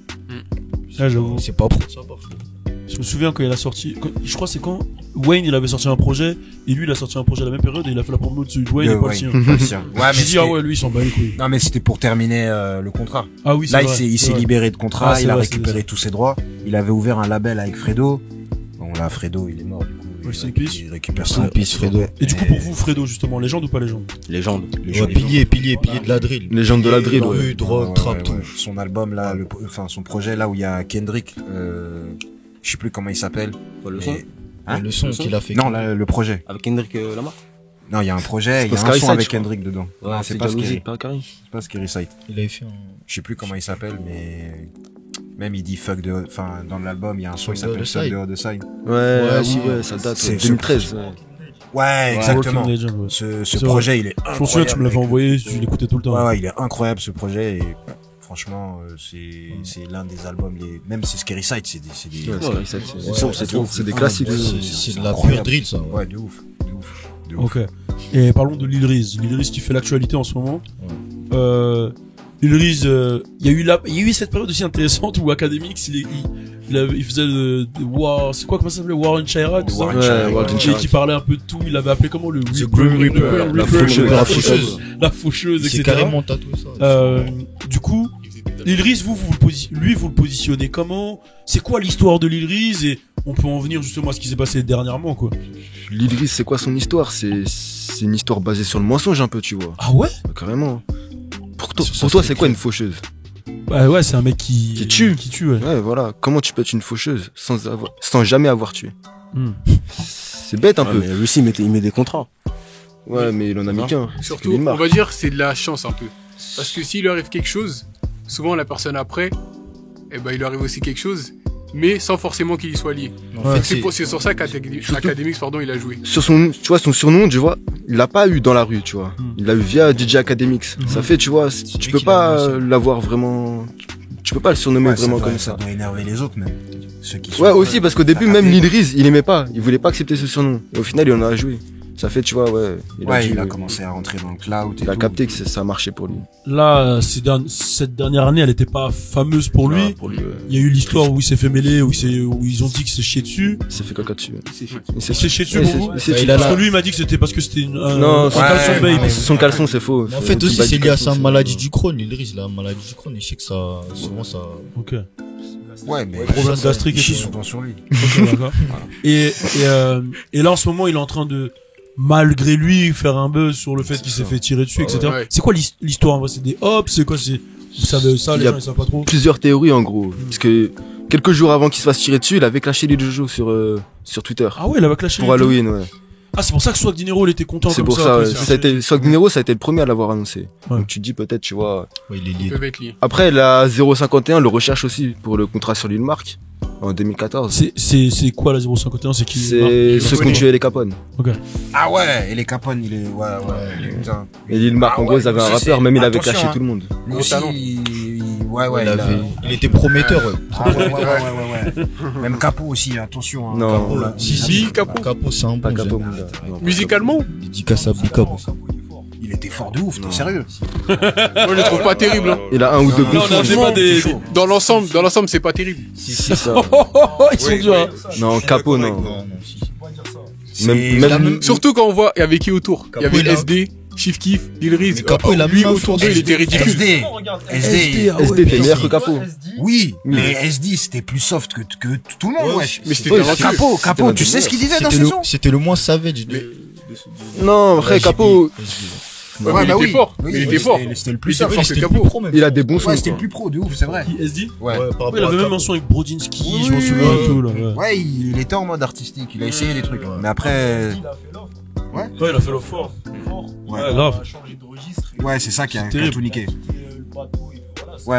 Ouais, j'avoue. C'est pas pro de sa part, je trouve. Je me souviens quand il a sorti, je crois c'est quand Wayne il avait sorti un projet et lui il a sorti un projet à la même période et il a fait la promo de Wayne et pas le sien. Pas le sien. Ouais, mais J'ai dit ah c'était- ouais lui il s'en bat les couilles. Non, mais c'était pour terminer le contrat. Ah oui c'est Là, vrai. il c'est s'est vrai. libéré de contrat, Ah, c'est il a vrai, récupéré c'est- tous ses droits. Il avait ouvert un label avec Fredo. Bon, là, Fredo, il est mort, du coup. Rest in peace. Il récupère Rest in ça. peace, Fredo. Et du coup pour vous Fredo justement, légende ou pas légende? Légende. Les Ouais, pilier de la drill. Légende de la drill, Rue, ouais. drogue, Ouais, trap, ouais, tout. ouais. Son album, là, enfin, son projet, là, où il y a Kendrick, je sais plus comment il s'appelle. Le Mais- son. Hein Le son qu'il a fait. Non, là, le projet. Avec Kendrick Lamar. Non, il y a un projet, il y pas a un Scary son Side, avec je crois. Kendrick dedans. Ouais, Non, c'est pas Scary. Pas Carrie. C'est pas Scary Side. Il avait fait un. Je sais plus comment il s'appelle, mais même il dit fuck de, enfin, dans l'album, il y a un son qui Fuck the s'appelle other fuck side. the other side. Ouais, si, ouais, ça date. C'est- Ouais, 2013. Ouais. Ouais, exactement. Walking Legend, ouais. Ce C'est projet, il est Je me souviens que tu me l'avais incroyable. envoyé, je l'écoutais tout le temps. Ouais, ouais, il est incroyable ce projet et franchement, c'est l'un des albums même c'est Scary Side, c'est des Ouais, Scary Side, c'est- Ouais, c'est des classiques. C'est de la incroyable. pure drill, ça. Ouais, de ouf, de ouf, de ouf. Ok. Et parlons de Lil Riz. Lil Riz qui fait l'actualité en ce moment. Lil Riz, il y a eu cette période aussi intéressante où Academics, il faisait le War, c'est quoi, comment ça s'appelait? War in Chirac, c'est ça? War in Ouais, Chirac, War in Et Chirac. qui parlait un peu de tout, il l'avait appelé comment? Le The Grim Reaper, la faucheuse. La faucheuse. la faucheuse, C'est etc. carrément tatoué ça. Du coup, Lil Riz, vous le positionnez comment? C'est quoi l'histoire de Lil Riz? Et on peut en venir justement à ce qui s'est passé dernièrement, quoi. Lil Riz, c'est quoi son histoire? C'est une histoire basée sur le mensonge un peu, tu vois. Ah ouais? Carrément. Pour toi, Sur pour ça, toi, c'est c'est quoi clair. une faucheuse? Bah ouais, c'est un mec qui tue. Qui tue, ouais. Ouais, voilà. Comment tu peux être une faucheuse sans jamais avoir tué? Hmm. C'est bête un peu. Mais lui aussi, il met des contrats. Ouais, mais il en a mis qu'un. Surtout, Lil on Mark. va dire c'est de la chance un peu. Parce que s'il lui arrive quelque chose, souvent la personne après, eh ben il lui arrive aussi quelque chose, mais sans forcément qu'il y soit lié. En fait, C'est sur ça qu'Academics, pardon, il a joué. Sur tu vois, son surnom, tu vois, il l'a pas eu dans la rue, tu vois. Il l'a eu via DJ Academics. Ça fait, tu vois, tu peux qui pas l'a lancé. l'avoir vraiment, tu peux pas le surnommer Ouais, vraiment doit- comme ça. doit énerver les autres, même. Ceux qui sont Ouais, aussi, parce qu'au début, T'as même capté. Lil Riz, il aimait pas. Il voulait pas accepter ce surnom. Et au final, il en a joué. Ça fait, tu vois, ouais. Il a commencé à rentrer dans le cloud et Il a tout. capté que ça a marché pour lui. Là, cette dernière année, elle était pas fameuse pour lui. Pour lui, Il y a eu l'histoire où il s'est fait mêler, où ils ont dit qu'il s'est chié dessus. il s'est fait caca dessus. Il s'est chié dessus Ouais, pour il vous? s'est- il s'est- il a Parce la- que lui, il m'a dit que c'était parce que c'était Non, un son caleçon ouais, babe. ouais. Son caleçon, c'est faux. En fait, aussi, Tout c'est bas lié à du sa caleçon, maladie du Crohn. Lil Riz, la maladie du Crohn, et je sais que ça, souvent, ça. Ok. Ouais, mais Problème ça, gastrique il et chie tout. souvent sur lui. Ok, d'accord. Et là, en ce moment, il est en train de, malgré lui, faire un buzz sur le fait qu'il s'est fait tirer dessus, etc. Ouais. C'est quoi l'histoire? En vrai, c'est des hops, c'est quoi, vous savez ça, Il les y a gens, ils savent pas trop. Plusieurs théories, en gros. Parce que quelques jours avant qu'il se fasse tirer dessus, il avait clashé les Jojo sur Twitter. Ah ouais, il avait clashé. Pour les deux. Halloween, ouais. Ah, c'est pour ça que Swag Dinero, il était content C'est comme pour ça. ça, après, ouais. c'est- Ça a été, Swag Dinero, ça a été le premier à l'avoir annoncé. Ouais. Donc tu te dis peut-être, tu vois. Ouais, il est Ils lié. peuvent être liés. Après, la 051 le recherche aussi pour le contrat sur Lil Mark. En 2014. C'est quoi la 051? C'est qui? C'est ceux qui ont tué les Capone. Ok. Ah ouais, et les Capone, il est, ouais, putain. Et Lil Mark, en gros, ils avaient un rappeur, même il avait attention, caché hein. tout le monde. Lui aussi, il était prometteur, ouais. Ah ouais. Même Capo aussi, attention. Hein. Non. Capo, là. Si, Capo. Capo, c'est un Pas bon. Capo, j'aime. mon gars. Non. Musicalement? Dédicace à Big Cap. Il était fort de ouf, t'es sérieux. Moi, je le trouve pas terrible, hein. Il a un ou deux Non, bons on a un sons. débat des... Dans l'ensemble, c'est pas terrible. Si, ça. Ils sont durs, hein. Non, Capo, non. C'est- Même, Surtout quand on voit avec qui autour. Il y Capo, avait il a- SD, Chief Keef, Lil Riz. Mais Capo, il a Lui, mis un autour d'eux, fond. il était ridicule. SD, SD était meilleur que Capo. Oui, mais SD c'était plus soft que tout le monde, wesh. Mais c'était Ouais, talentueux. Capo, tu sais ce qu'il disait dans C'était ses sons? c'était le moins savage Non, après, Capo, Ouais, mais il était fort. Oui, Il était fort. C'était le Il plus était soft. fort que Capo. il a des bons sons. Ouais, c'était le quoi. plus pro de ouf, c'est vrai. Qui, SD? Ouais. Il avait même un son avec Brodinski, Oui, je m'en oui, souviens oui. et tout, là. Ouais. Ouais, il était en mode artistique, il a essayé des trucs. Mais après, Ouais, il a fait le fort. Ouais, grave. ouais, c'est ça qui a terrible. tout niqué. Ouais.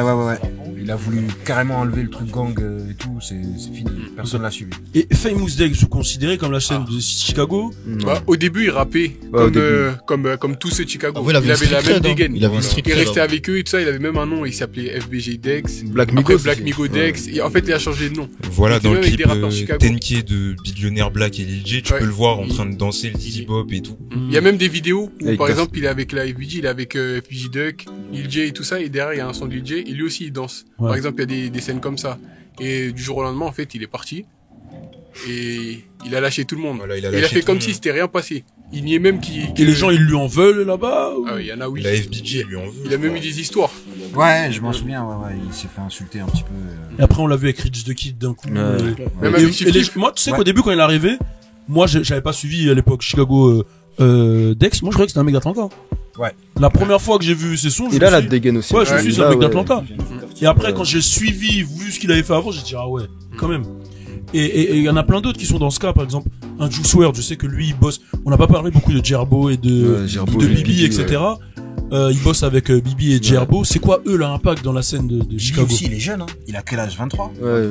Il a voulu carrément enlever le truc gang et tout, c'est fini. Personne l'a suivi. Et Famous Dex, vous considérez comme la scène de Chicago? Bah, au début, il rappait au début. comme tous ceux de Chicago. Ah ouais, il avait la même dégaine. Il avait une street Il cred, restait hein. avec eux et tout ça, il avait même un nom, il s'appelait FBG Dex. Black Après Migos. Black aussi. Migo Dex. Et en fait, il a changé de nom. Voilà, Il dans était le même avec clip des rappeurs Chicago. Tenké de Billionaire Black et Lil J, tu Ouais. peux le voir en Il- train de danser le Dizzy Bop et tout. Il y a même des vidéos où, Avec par Cas- exemple, il est avec la FBG, il est avec FBG Duck, Lil J et tout ça, et derrière, il y a un son de Lil J, et lui aussi, il danse. Ouais. Par exemple, il y a des scènes comme ça. Et du jour au lendemain, en fait, il est parti. Et il a lâché tout le monde. Voilà, il Et a il a lâché fait tout comme le si monde. c'était rien passé. Il niait même Et les gens, ils lui en veulent là-bas? Ou... Ah oui, il y en a, oui. La FBG lui en veut. Il a même eu des histoires. Ouais, je m'en souviens, ouais, il s'est fait insulter un petit peu. Et après, on l'a vu avec Rich the Kid d'un coup. Ouais. Même Et- avec Chief et les- Keef. moi, tu sais Ouais. qu'au début, quand il est arrivé, moi, j'avais pas suivi à l'époque Chicago, Dex. Moi, je croyais que c'était un mec d'Atlanta. Ouais. La première fois que j'ai vu ses sons, je Il me a la suis- dégaine aussi. Ouais, je me suis dit, c'est un Là, mec ouais. d'Atlanta. Et après, Ouais. quand j'ai suivi, vu ce qu'il avait fait avant, j'ai dit, ah ouais, quand même. Et il y en a plein d'autres qui sont dans ce cas, par exemple, un Juice WRLD, je sais que lui, il bosse, on n'a pas parlé beaucoup de Gerbo et de, Ouais, Gerbo de et Bibi, Bibi, etc. Il bosse avec Bibi et Gerbo. C'est quoi, eux, leur impact dans la scène de Lui Chicago? aussi, il est jeune, hein. Il a quel âge? 23? Ouais.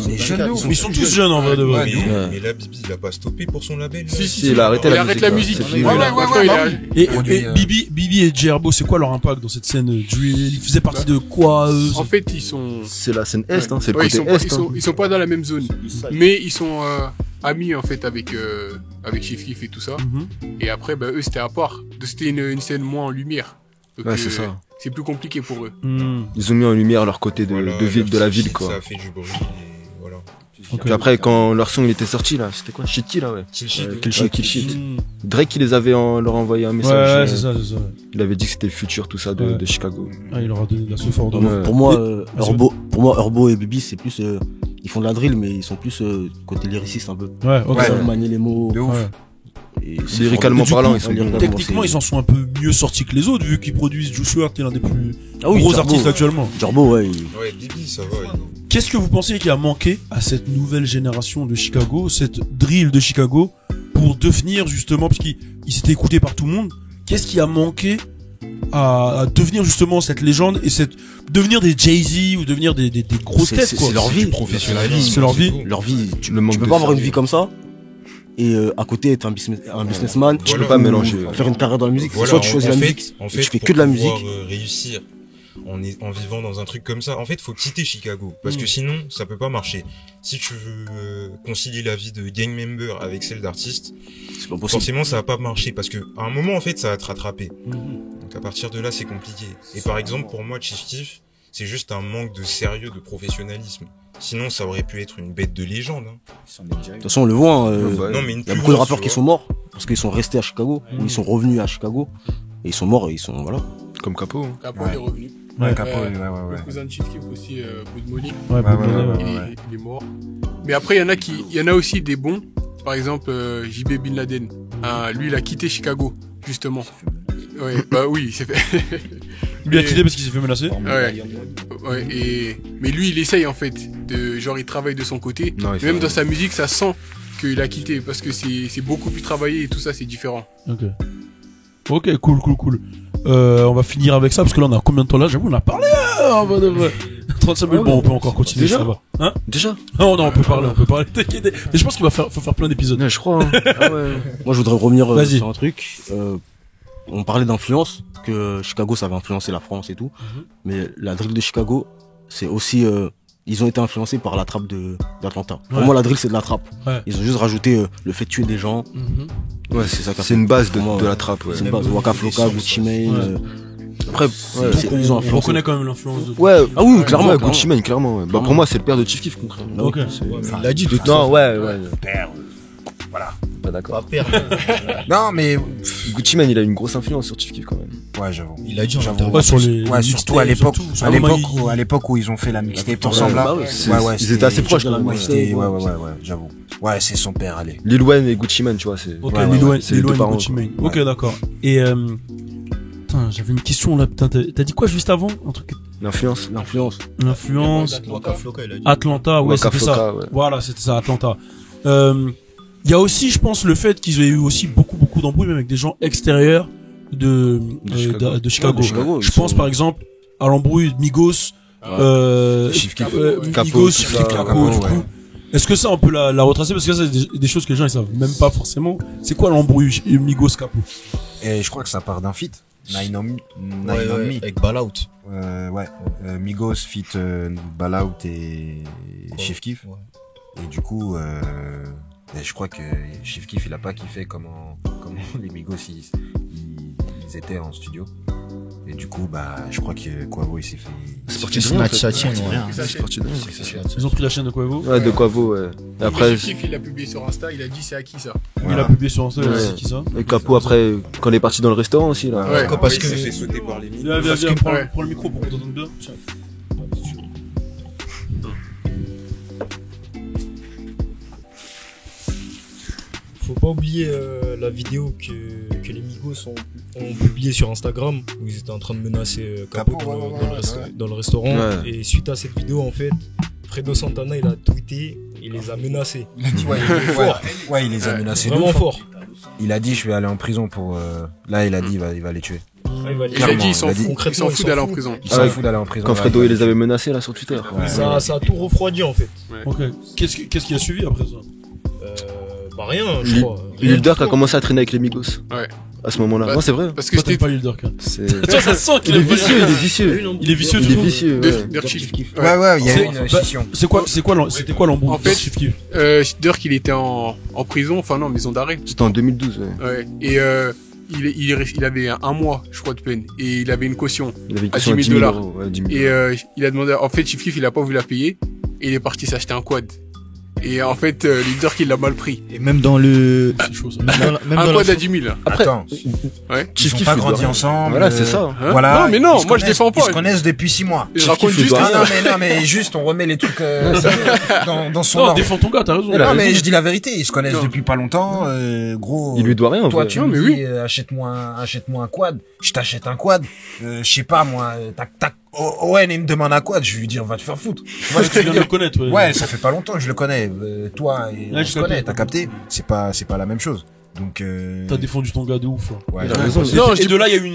Il est jeune de ouf. Ils sont tous jeunes, en vrai, de vrai. Mais là, Bibi, il a pas stoppé pour son label. là. Si, il a arrêté Il la arrête musique. la là. musique. C'est fini. Ouais, Ouais, maintenant, il a- Et, Produit, et Bibi et Gerbo, c'est quoi leur impact dans cette scène drill? Ils faisaient partie de quoi, eux? En fait, ils sont, C'est la scène Est, hein. C'est le ouais, côté Est. hein. ils sont pas dans la même zone. Mais ils sont, amis, en fait, avec Chief Keef et tout ça. Mhm. Et après, bah, eux, c'était à part. C'était une scène moins en lumière. Donc, Ouais, c'est ça. c'est plus compliqué pour eux. Hmm. Ils ont mis en lumière leur côté Voilà, de la ville, Ça quoi. a fait du bruit et voilà. Ok. Puis après, quand leur son il était sorti, là, c'était quoi? Shitty, là, ouais. Kill Shit. Kill Shit. Hmm. Drake, il les avait leur envoyé un Ouais, message. c'est ça, c'est ça. Il avait dit que c'était le futur, tout ça, Ouais. de Chicago. Ah, il leur a donné de la sephore de Ouais. Pour moi, vas-y. Urbo et Bibi, c'est plus, ils font de la drill, mais ils sont plus côté lyriciste un peu. Ouais, ok. Ils savent manier les mots. De ouf. Ouais. Et c'est Lyricalement Et du parlant, coup, ils sont lyricalement, bons. Techniquement, ils en sont un peu mieux sortis que les autres, vu qu'ils produisent Juice WRLD, qui est l'un des plus Ah oui, gros Turbo. artistes actuellement. Turbo, ouais. Ouais, Bibi, ça va. Qu'est-ce que vous pensez qui a manqué à cette nouvelle génération de Chicago, cette drill de Chicago, pour devenir justement, parce qu'ils s'étaient écoutés par tout le monde, qu'est-ce qui a manqué à devenir justement cette légende et devenir des Jay-Z ou devenir des grosses têtes, quoi? C'est leur vie. Professionnalisme. C'est leur vie. Leur vie. Tu Le manque peux de pas avoir une sérieux. vie comme ça. Et à côté être un businessman, tu Voilà. peux pas mélanger. faire une carrière dans la musique. Voilà, Soit tu choisis la musique, en et fait, tu fais pour que de la pouvoir, musique. réussir en vivant dans un truc comme ça, en fait, faut quitter Chicago. Parce que sinon, ça peut pas marcher. Si tu veux concilier la vie de gang member avec celle d'artiste, C'est pas possible. forcément, ça va pas marcher. Parce que, à un moment, en fait, ça va te rattraper. Donc, à partir de là, c'est compliqué. Et par exemple, pour moi, Chief Keef, c'est juste un manque de sérieux, de professionnalisme. Sinon, ça aurait pu être une bête de légende, hein. De toute façon, on le voit. Hein, Non, mais une il y a plus beaucoup de grosse, rappeurs tu qui vois. sont morts parce qu'ils sont restés à Chicago ou ils sont revenus à Chicago et ils sont morts et ils sont voilà. Comme Capo. hein. Capo Ouais. est revenu. Ouais, Capo, Ouais. ouais. Le cousin de Chief Keef aussi, Good Money. Ouais, Ouais, Bob Marley, ouais, ouais. Il est mort. Mais après, il y en a aussi des bons. Par exemple, JB Bin Laden. Ah, lui, il a quitté Chicago, justement. Ouais, bah oui, il s'est fait. Lui a quitté parce qu'il s'est fait menacer. Ouais, mais lui, il essaye, en fait, genre, il travaille de son côté. Non, il Et fait même rien. dans sa musique, ça sent qu'il a quitté, parce que c'est beaucoup plus travaillé et tout ça, c'est différent. Ok, cool. On va finir avec ça, parce que là, on a combien de temps là? J'avoue, on a parlé, en vrai de vrai. 35 000, bon, on peut encore continuer, Déjà ça va. Hein? Déjà? Non, on peut parler, t'inquiète. Mais je pense qu'il faut faire plein d'épisodes. Ouais, je crois, hein. Ah ouais. Moi, je voudrais revenir Vas-y. sur un truc. On parlait d'influence, que Chicago, ça avait influencé la France et tout. Mais la drill de Chicago, c'est aussi, ils ont été influencés par la trappe d'Atlanta. Pour moi, la drill, c'est de la trappe. Ouais. Ils ont juste rajouté le fait de tuer des gens. Ouais, c'est ça. C'est une base de la trappe, ouais. C'est une base. Waka Flocka, Gucci Mane. Après, Donc, ils ont on influencé. reconnaît quand même l'influence de... Ouais, Ah oui, clairement. ouais, Gucci Mane, clairement, ouais. Bah, pour moi, c'est le père de Chief Keef, concrètement. Ok. Il l'a dit de tout. Non, ouais. Père. Voilà. Pas d'accord. Non, mais, Gucci Mane, il a une grosse influence sur Chief Keef, quand même. ouais, j'avoue. Il a dit en J'avoue. interview. Ouais, sur les... Ouais, surtout à l'époque, surtout, à l'époque où ils ont fait la mixtape ensemble, là. Bah ouais, Ouais, ils étaient assez proches, quand même. Ouais, j'avoue. Ouais, c'est son père, allez. Lil Wayne et Gucci Mane, tu vois, c'est... Ok, Ouais, Lil Wayne, c'est les deux parents, Gucci quoi. Mane. Ok, d'accord. Et, putain, j'avais une question là, putain, t'as dit quoi juste avant? Un truc, L'influence. l'influence, Waka Flocka, il a dit. Atlanta, ouais, Waka c'était ça. Flocka, ouais. Voilà, c'était ça, Atlanta. Il y a aussi, je pense, le fait qu'ils aient eu aussi beaucoup d'embrouilles, même avec des gens extérieurs de Chicago. De Chicago, Je pense, par exemple, à l'embrouille de Migos, Chief Keef. Migos, Chief Keef, Capo, du ouais. coup. Est-ce que ça, on peut la retracer? Parce que ça, c'est des choses que les gens, ils savent même pas forcément. C'est quoi l'embrouille Migos, Capo? Et je crois que ça part d'un feat. Nine on Me. Avec Ballout. Migos feat Ballout et Chief Keef. Et du coup, je crois que Chief Keef, il a pas kiffé comment les Migos, ils étaient en studio. Et du coup, bah, je crois que Quavo, il s'est fait... C'est parti de rien, en fait. C'est parti de rien. Ils ont pris la chaîne de Quavo. Ouais, de Quavo, ouais. Et après, Chief, il l'a publié sur Insta, il a dit c'est à qui ça? Il a publié sur Insta, Ouais. c'est qui ça? et Capo, après, quand il est parti dans le restaurant aussi, là. Ouais. Parce qu'il s'est fait sauter par les Viens, Parce que- prends ouais. le micro pour qu'on t'entende bien. Tiens. Faut pas oublier la vidéo que les Migos ont publiée sur Instagram où ils étaient en train de menacer Capo dans le restaurant. Ouais. Et suite à cette vidéo, en fait, Fredo Santana il a tweeté, il les a menacés. Il a dit, ouais, il les a menacés. Vraiment de ouf. fort. Il a dit, je vais aller en prison pour... Là, il a dit, il va les tuer. Il a Clairement, dit, il s'en il a dit. fout. Il s'en fout d'aller en prison. Il s'en fout d'aller en prison. Quand ouais, Fredo, va il les les avait menacés, là, sur Twitter. Ouais. Ça a tout refroidi en fait. Ok. Qu'est-ce qui a suivi après ça? Bah rien, je crois. Lil Durk a commencé à traîner avec les Migos. Ouais. À ce moment-là. Bah, Non, c'est vrai. Parce que Toi, t'aimes c'était pas Lil Durk, hein. C'est... Ça sent qu'il Il est aime pas vicieux, Lil il est Durk. vicieux. Il est vicieux, Il du est coup. vicieux, ouais. Dirk Chief. Ouais, il y a C'est- eu une scission. C'était quoi l'embrouille En fait, de Chief Keef? Dirk, il était en prison, enfin non, maison d'arrêt. C'était en 2012, ouais. Ouais. Et il avait un mois, je crois, de peine. Et il avait une caution. Il avait une À question 10 000 à 10 000 euros. Ouais, 10 000 Et il a demandé... En fait, Chief Keef, il a pas voulu la payer. Et il est parti s'acheter un quad. Et en fait, Lil Durk, il l'a mal pris. Et même dans le... C'est chaud, ça. Même Un dans quad la... à 10 000. Après, Attends, Ouais. ils ont pas grandi ensemble. Voilà, c'est ça. Hein Voilà. Non, mais non, Ils se moi, je connaissent- défends pas. Ils se connaissent depuis 6 mois. Je raconte Chief Keef, juste... il doit Ah non, mais juste, on remet les trucs dans son Non, ordre. défends ton gars, t'as raison. Elle a Non, raison. mais je dis la vérité, ils se connaissent Non. depuis pas longtemps, gros. Il lui doit rien, en Toi, vrai. tu Non, me mais dis, oui. achète-moi un quad, je t'achète un quad, je sais pas, moi, tac, Owen, il me demande un quad, je vais lui dire, va te faire foutre. Moi, Parce que tu viens de le connaître, ouais. ouais, ça fait pas longtemps que je le connais, toi, et Ouais, on je se capte. connaît, t'as capté? C'est pas la même chose. Donc, T'as défendu ton gars de ouf, là. ouais, Il a raison. Non, Et de là, il y a eu une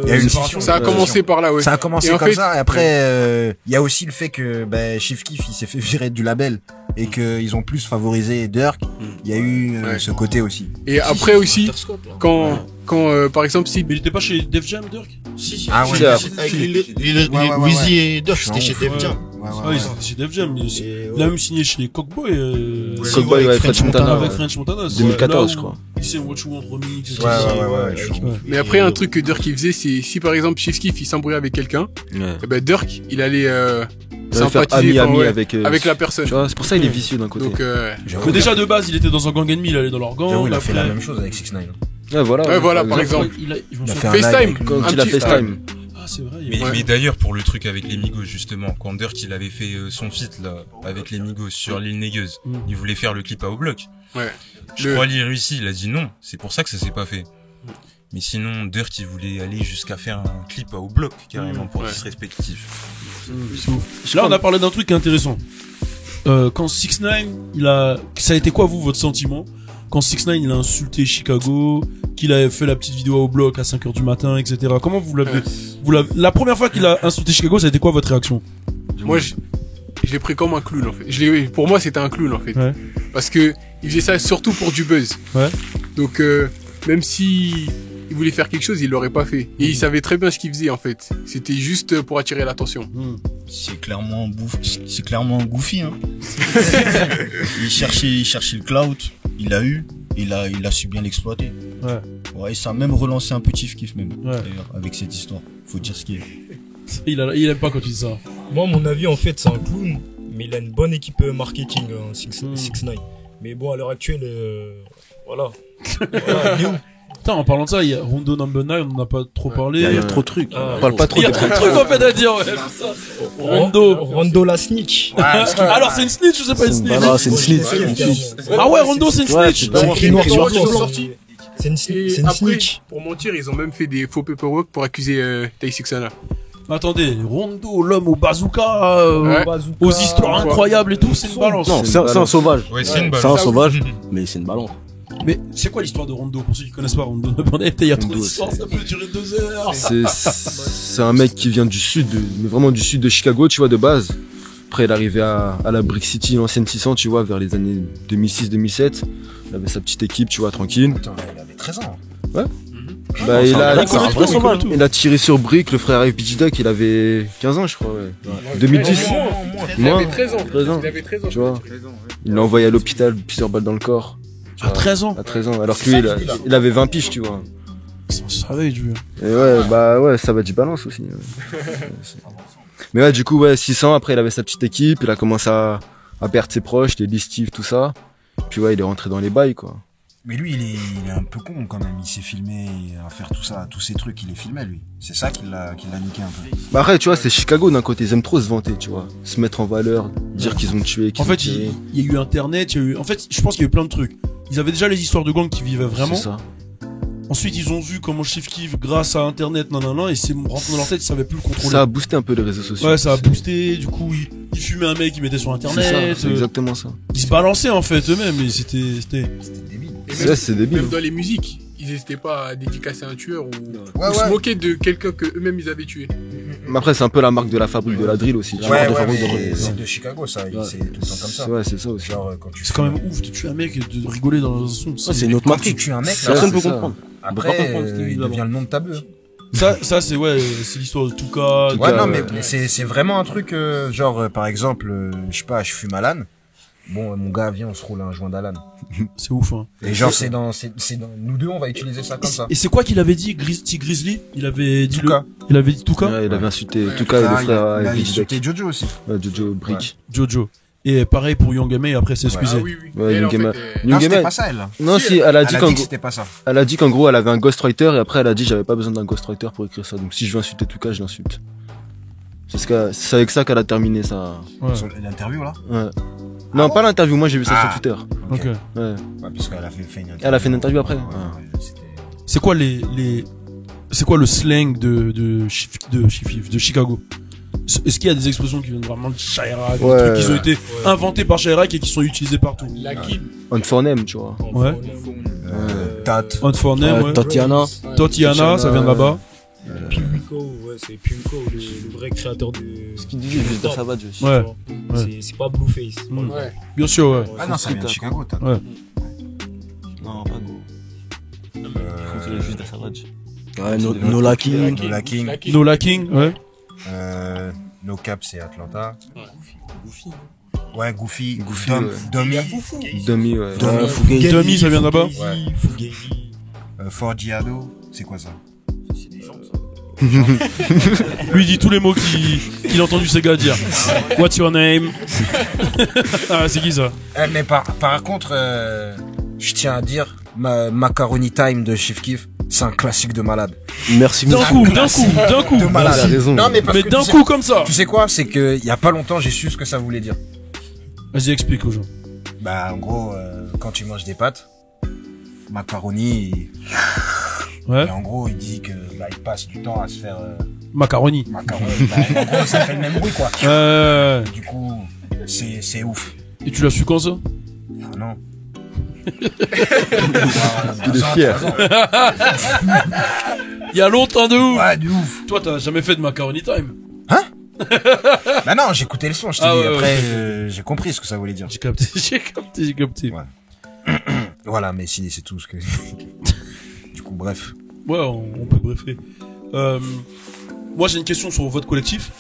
Il y a eu une séparation. scission. Ça a commencé par là, ouais. Ça a commencé Et en comme fait- ça, et après, il y a aussi le fait que, Chief Keef, il s'est fait virer du label, et qu'ils ont plus favorisé Durk, il y a eu Ouais. ce côté aussi. Et après aussi, quand par exemple, si... Mais il était pas chez Def Jam, Durk? Ah ouais, C'est Avec ouais. Weezy et Duff, Je suis c'était chez en Def ouf. Jam. Ouais, Ah, ils étaient chez Def Jam. Il a même signé chez les Cockboys. Cockboy, ouais, French Montana. Avec ouais. French Montana. 2014, je crois. Il sait What You Want Remix. etc. Ouais, je suis Mais après, un truc que Durk il faisait, c'est si par exemple Chief Keef il s'embrouillait avec quelqu'un, Ouais. Dirk il allait Il va faire sympathiser ami enfin, ouais, avec avec la personne. tu vois, c'est pour ça qu'il est vicieux d'un côté. Donc Mais déjà, de base, il était dans un gang ennemi, il allait dans leur gang. J'avoue, il a fait la après- même chose avec 6ix9ine. Ouais, voilà. Ouais, voilà, par exemple. Je me Il a souviens. fait un live FaceTime. avec lui. Quand Un il a petit- FaceTime. Ah, c'est vrai. Mais, Ouais. mais d'ailleurs, pour le truc avec les Migos, justement, quand Dirt, il avait fait son feat, là, avec les Migos sur l'île Négueuse, Mm. il voulait faire le clip à O-Block. Ouais. Je crois qu'il réussi, il a dit non, c'est pour ça que ça s'est pas fait. Mais sinon, Dirt, il voulait aller jusqu'à faire un clip à O-Block, carrément, pour Ouais. qu'ils se respectifs. Là, on a parlé d'un truc qui est intéressant. Quand 6ix9ine, ça a été quoi, vous, votre sentiment? Quand 6ix9ine, il a insulté Chicago, qu'il a fait la petite vidéo au bloc à 5h du matin, etc. Comment vous l'avez, la première fois qu'il a insulté Chicago, ça a été quoi votre réaction? moi, je l'ai pris comme un clown, en fait. Pour moi, c'était un clown, en fait. Ouais. Parce que il faisait ça surtout pour du buzz. Ouais. Donc, même si il voulait faire quelque chose, il l'aurait pas fait. Et il savait très bien ce qu'il faisait, en fait. C'était juste pour attirer l'attention. C'est clairement Goofy, hein. il cherchait le clout, il l'a eu, il a su bien l'exploiter. Ouais. Ouais, et ça a même relancé un peu Chief Keef même, Ouais. d'ailleurs, avec cette histoire. Faut dire ce qui est. Il aime pas quand tu dis ça. Moi, mon avis, en fait, c'est un clown, mais il a une bonne équipe marketing, 6ix9ine. Mais bon, à l'heure actuelle, voilà. Voilà, il est où? Putain, en parlant de ça, il y a Rondo Number 9, on en a pas trop parlé. Il y a trop de trucs. On parle pas trop Il y a des trop de trucs en fait à dire, ouais. Rondo la snitch. Alors c'est une snitch ou c'est pas une snitch? Non, c'est une snitch. Ah ouais, Rondo c'est une Ouais, snitch. c'est écrit noir sur blanc. sorti. C'est une Et une après, snitch. pour mentir, ils ont même fait des faux paperwork pour accuser Tay-6ix9ine. Attendez, Rondo, l'homme au bazooka, Ouais. aux histoires incroyables et tout, c'est une balance. Non, c'est un sauvage. Ouais, c'est une C'est un balance. sauvage, mais c'est une balance. Mais c'est quoi l'histoire de Rondo? Pour ceux qui connaissent pas Rondo, il y a trop Rondo, d'histoires, ça peut durer 2 heures. C'est un mec qui vient du sud, mais vraiment du sud de Chicago, tu vois, de base. Après, il est arrivé à la Brick City, l'ancienne 600, tu vois, vers les années 2006-2007. Il avait sa petite équipe, tu vois, tranquille. Putain, il avait 13 ans. Bah, il c'est un vrai sauvage. a tiré sur Brick, le frère FBG Duck, il avait 15 ans, je crois, ouais. 2010. Il Moi, avait 13 ans. 13 ans. Il avait 13 ans. Tu vois. Il l'a envoyé à l'hôpital, plusieurs balles dans le corps. Tu À vois. 13 ans. À 13 ans. Alors que lui, il avait 20 piges, tu vois. C'est un savage, lui. Et ouais, bah ouais, ça va du balance aussi. Ouais. Mais ouais, du coup, ouais, 600, après, il avait sa petite équipe, il a commencé à perdre ses proches, les listifs, tout ça. Puis ouais, il est rentré dans les bails, quoi. Mais lui, il est un peu con quand même. Il s'est filmé à faire tout ça, tous ces trucs, il les filmait lui. C'est ça qui l'a niqué un peu. Bah après, tu vois, c'est Chicago d'un côté, ils aiment trop se vanter, tu vois. Se mettre en valeur, dire qu'ils ont tué, qu'ils En ont fait, tiré. il y a eu Internet, en fait, je pense qu'il y a eu plein de trucs. Ils avaient déjà les histoires de gangs qui vivaient vraiment. C'est ça. Ensuite, ils ont vu comment Chief Keef, grâce à Internet, et c'est rentré dans leur tête, ils savaient plus le contrôler. Ça a boosté un peu les réseaux sociaux. Ouais, ça a boosté, du coup, ils fumaient un mec, ils mettaient sur C'est Internet. ça, c'est exactement ça. Ils se balançaient, en fait, eux-mêmes, mais c'était... Débile. Et Ouais, c'est débile. Même dans les musiques, ils n'hésitaient pas à dédicacer un tueur ou Ouais, se ouais. moquer de quelqu'un que eux-mêmes ils avaient tué. Mais après, c'est un peu la marque de la fabrique de la drill aussi. tu vois. Ouais, De ouais, fabrique mais de- c'est de Chicago ça. C'est tout le temps comme ça. Ouais, c'est ça aussi. Genre, quand tu C'est quand même ouf de tuer un mec et de rigoler dans un son. C'est une autre Quand tu marque. tues un mec, Ça, là, Personne c'est peut ça. comprendre. après, On peut pas comprendre ce qu'il il dit devient le nom de ta bœuf. Ça, c'est, ouais, c'est l'histoire de Tuka. Ouais, non, ouais. mais c'est vraiment un truc, genre, par exemple, je sais pas, je fume Alan. Bon, mon gars, viens, on se roule un joint d'Alan. C'est ouf, hein. Et genre, c'est dans, nous deux, on va utiliser ça comme ça. Et c'est quoi qu'il avait dit, Grizzly? Il avait dit Tuka. il avait dit Tuka? Ouais, il avait insulté Tuka et le Ah, il frère a FBG Duck. insulté Jojo aussi. Ouais, Jojo Brick. Jojo. Et pareil pour Young M.A. après c'est excusé. Ah oui, oui. Ouais, Elle, en Young M.A. fait, Young Non, c'était M.A. pas ça, elle. Non, Si, si, elle a dit Elle a qu'en dit que gros, c'était pas ça. elle a dit qu'en gros, elle avait un ghostwriter et après, elle a dit, j'avais pas besoin d'un ghostwriter pour écrire ça. Donc, si je veux insulter Tuka, je l'insulte. C'est avec ça qu'elle a terminé ça. Ouais. Sur l'interview, là. Ouais. Non, pas l'interview, moi j'ai vu ça Ah. sur Twitter. Ok. Ouais. Ouais, parce qu'elle a fait une interview. Elle a fait une interview après. Ouais, Ah. ouais, c'était- C'est quoi c'est quoi le slang de Chicago? Est-ce qu'il y a des expressions qui viennent vraiment de Chirac, Ouais. des trucs qui ont été inventés par Chirac et qui sont utilisés partout? La kid. On for name, tu vois. Ouais. Tat. On for name, ouais. Tatiana. Tatiana, ça vient de là-bas. Pimco, ouais, c'est Pimco, le vrai créateur de. Ce qu'il disait, juste de Savage aussi. Ouais. C'est pas Blueface. c'est pas Mm. le- Ouais. Bien sûr, ouais. Ah non, ça vient de Chicago, Tat. Ouais. Non, pas gros. C'est juste de Savage. Ouais, Nola King. Nola King. La kid. No Lacking, ouais. No Cap, c'est Atlanta. Ouais, Goofy. Goofy, Dummy. Demi, ouais. Dummy, Fugazi. Dummy, ça vient de là-bas. Ouais. Fugazi. Forgiado. C'est quoi ça? Lui il dit tous les mots qu'il a entendu ces gars dire. What's your name? Ah, c'est qui ça? Mais par contre, je tiens à dire, Macaroni Time de Chief Keef, c'est un classique de malade. Merci D'un beaucoup. coup, d'un coup. De malade. Il a raison. Non, mais parce Mais que d'un tu sais- coup comme ça. Tu sais quoi? C'est que, il y a pas longtemps, j'ai su ce que ça voulait dire. Vas-y, explique aux gens. Bah, en gros, quand tu manges des pâtes, macaroni, Ouais. et en gros, il dit que, bah, il passe du temps à se faire, Macaroni. macaroni. Bah, en gros, ça fait le même bruit, quoi. Du coup, c'est ouf. Et tu l'as su quand ça? Ah, non. Il est fier. Il y a longtemps de ouf. Ouais, de ouf. Toi, t'as jamais fait de Macaroni Time. Hein? Bah non, j'ai écouté le son, je te dis. Ouais, Après, j'ai compris ce que ça voulait dire. J'ai capté. Ouais. Voilà, mais si, c'est tout ce que... Du coup, bref. Ouais, on peut briefer. Moi, j'ai une question sur votre collectif.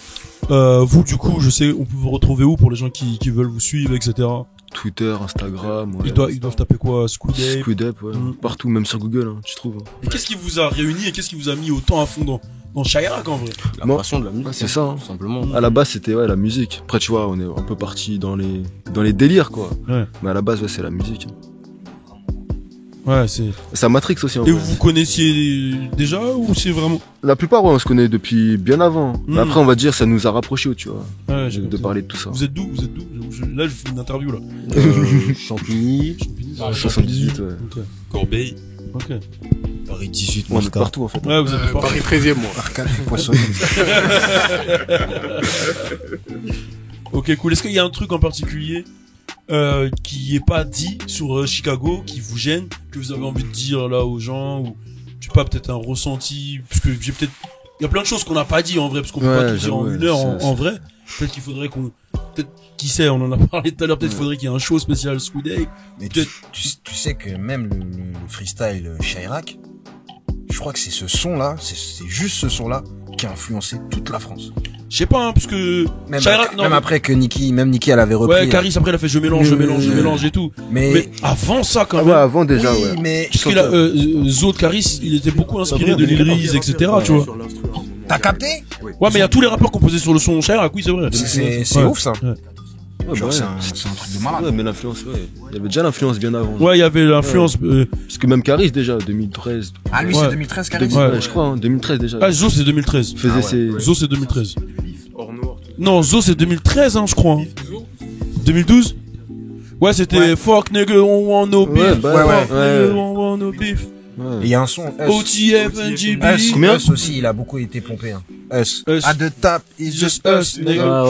Vous, du coup, je sais, on peut vous retrouver où pour les gens qui veulent vous suivre, etc. Twitter, Instagram. Ouais. Ils doivent taper quoi? Squid Ape. Squid Ape, ouais. Partout, même sur Google, hein, tu trouves. Et qu'est-ce qui vous a réuni et qu'est-ce qui vous a mis autant à fond dans Chirac en vrai? La passion de la musique. C'est ça, hein. Tout simplement. À la base, c'était la musique. Après, tu vois, on est un peu parti dans les délires, quoi. Ouais. Mais à la base, c'est la musique. Ouais, c'est. Ça Matrix aussi. En Et vrai. vous connaissiez déjà ou c'est vraiment? La plupart, ouais, on se connaît depuis bien avant. Mais après, on va dire, ça nous a rapprochés, tu vois. Ouais, de parler de tout ça. Vous êtes d'où? Là, je fais une interview là. Champigny. 78, ouais. Ok. Corbeil. Ok. Paris 18, On est partout, en fait. Ouais, vous êtes partout. Paris 13e, moi. Arcade, Poissonnerie. Ok, cool. Est-ce qu'il y a un truc en particulier qui est pas dit sur Chicago, qui vous gêne, que vous avez envie de dire là aux gens, ou je sais pas, peut-être un ressenti, parce que j'ai peut-être, il y a plein de choses qu'on n'a pas dit en vrai, parce qu'on peut pas tout dire en une heure en vrai. Peut-être qu'il faudrait qui sait, on en a parlé tout à l'heure, peut-être faudrait qu'il y ait un show spécial Squid Ape. Mais tu sais que même le freestyle Chirac, je crois que c'est ce son-là, c'est juste ce son-là qui a influencé toute la France. Je sais pas, hein, parce que Même, Chirac, même après que Nicki elle avait repris. Ouais, Caris après elle a fait je mélange et tout. Mais avant ça quand même. Ouais, avant déjà, oui, ouais. mais Parce qu'il a Zo de Caris, il était beaucoup inspiré de Lil Reese, etc. Tu vois. t'as capté? Ouais, mais il y a tous les rappeurs composés sur le son Chirac, oui, c'est vrai. C'est ouf ça. Ouais. Ouais, Genre, bah c'est un truc de malade. Ouais, mais l'influence, ouais. Il y avait déjà l'influence bien avant. Ouais, il y avait l'influence. Parce que même Caris, déjà, 2013. Ah, lui, Ouais. c'est 2013 Caris? Ouais, je crois, hein, 2013 déjà. Ah, Zo c'est 2013. Il faisait ses... Zo c'est 2013. Hors noir. Non, Zo c'est 2013, hein, je crois. Hein. 2012? Ouais, c'était Fuck nigga, on want no beef. Ouais, bah, Fuck ouais. nigga, on want no beef. Ouais. Et il y a un son, OTF, NGB. Us aussi, il a beaucoup été pompé, hein. Us. Us. At the top, it's just us, nigga.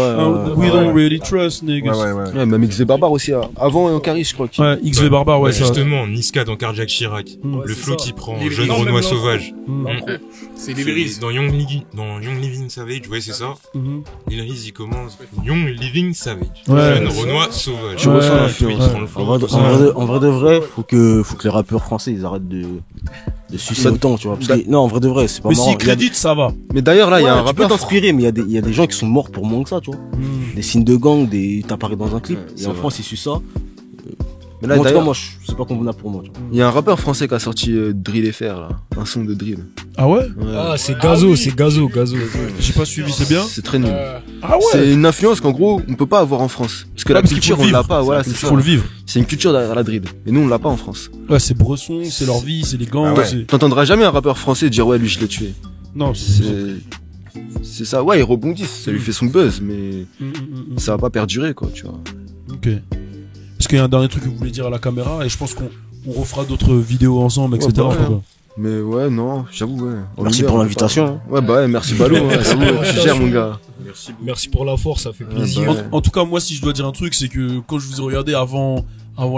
We don't really trust niggas. Ouais. Ouais, même XV Barbare aussi, avant Caris, je crois. Ouais, XV Barbare, ouais, ça. Justement, Niska dans Carjack Chirac. Le flow qui prend Jeune Renoir Sauvage. C'est Lil Reese. Dans Young Living Savage, ouais, c'est ça. Lil Reese, il commence Young Living Savage. Ouais. Jeune Renoir Sauvage. Tu ressens Ouais. l'influence. Il prend le flow. En vrai de vrai, faut que les rappeurs français ils arrêtent de sucer autant, tu vois. Parce que, non, en vrai de vrai, c'est pas Mais marrant. s'il crédite, ça va. Mais d'ailleurs, là, il y a un Tu peux rappeur. t'inspirer, mais il y a des gens qui sont morts pour moins que ça, tu vois. Des signes de gang, t'apparais dans un clip. Et en France, ils suent ça. Mais là, Moi, en tout cas, d'ailleurs, moi, c'est pas convenable pour moi, tu vois. il y a un rappeur français qui a sorti Drill FR, là. Un son de drill. Ah ouais? Ah, c'est Gazo, c'est Gazo. J'ai pas suivi, c'est bien? C'est très nul. Ah ouais? C'est une influence qu'en gros, on peut pas avoir en France. Parce que la parce qu'il culture, faut on le l'a vivre. pas, voilà, c'est Il ça. faut le vivre. C'est une culture derrière la drill. Et nous, on l'a pas en France. Ouais, c'est Bresson, c'est leur vie, c'est les gangs, Ah ouais. c'est... T'entendras jamais un rappeur français dire ouais, lui, je l'ai tué. Non, C'est ça, ouais, il rebondit, ça lui fait son buzz, mais ça va pas perdurer, quoi, tu vois. Ok. Est-ce qu'il y a un dernier truc que vous voulez dire à la caméra? Et je pense qu'on refera d'autres vidéos ensemble, etc. Ouais, bah, en tout cas. Mais ouais, non, j'avoue, ouais. Merci pour l'invitation. Ouais, bah ouais, merci Balo, hein, j'avoue, tu gères, mon gars. Merci pour la force, ça fait plaisir. bah ouais. En tout cas, moi, si je dois dire un truc, c'est que quand je vous ai regardé avant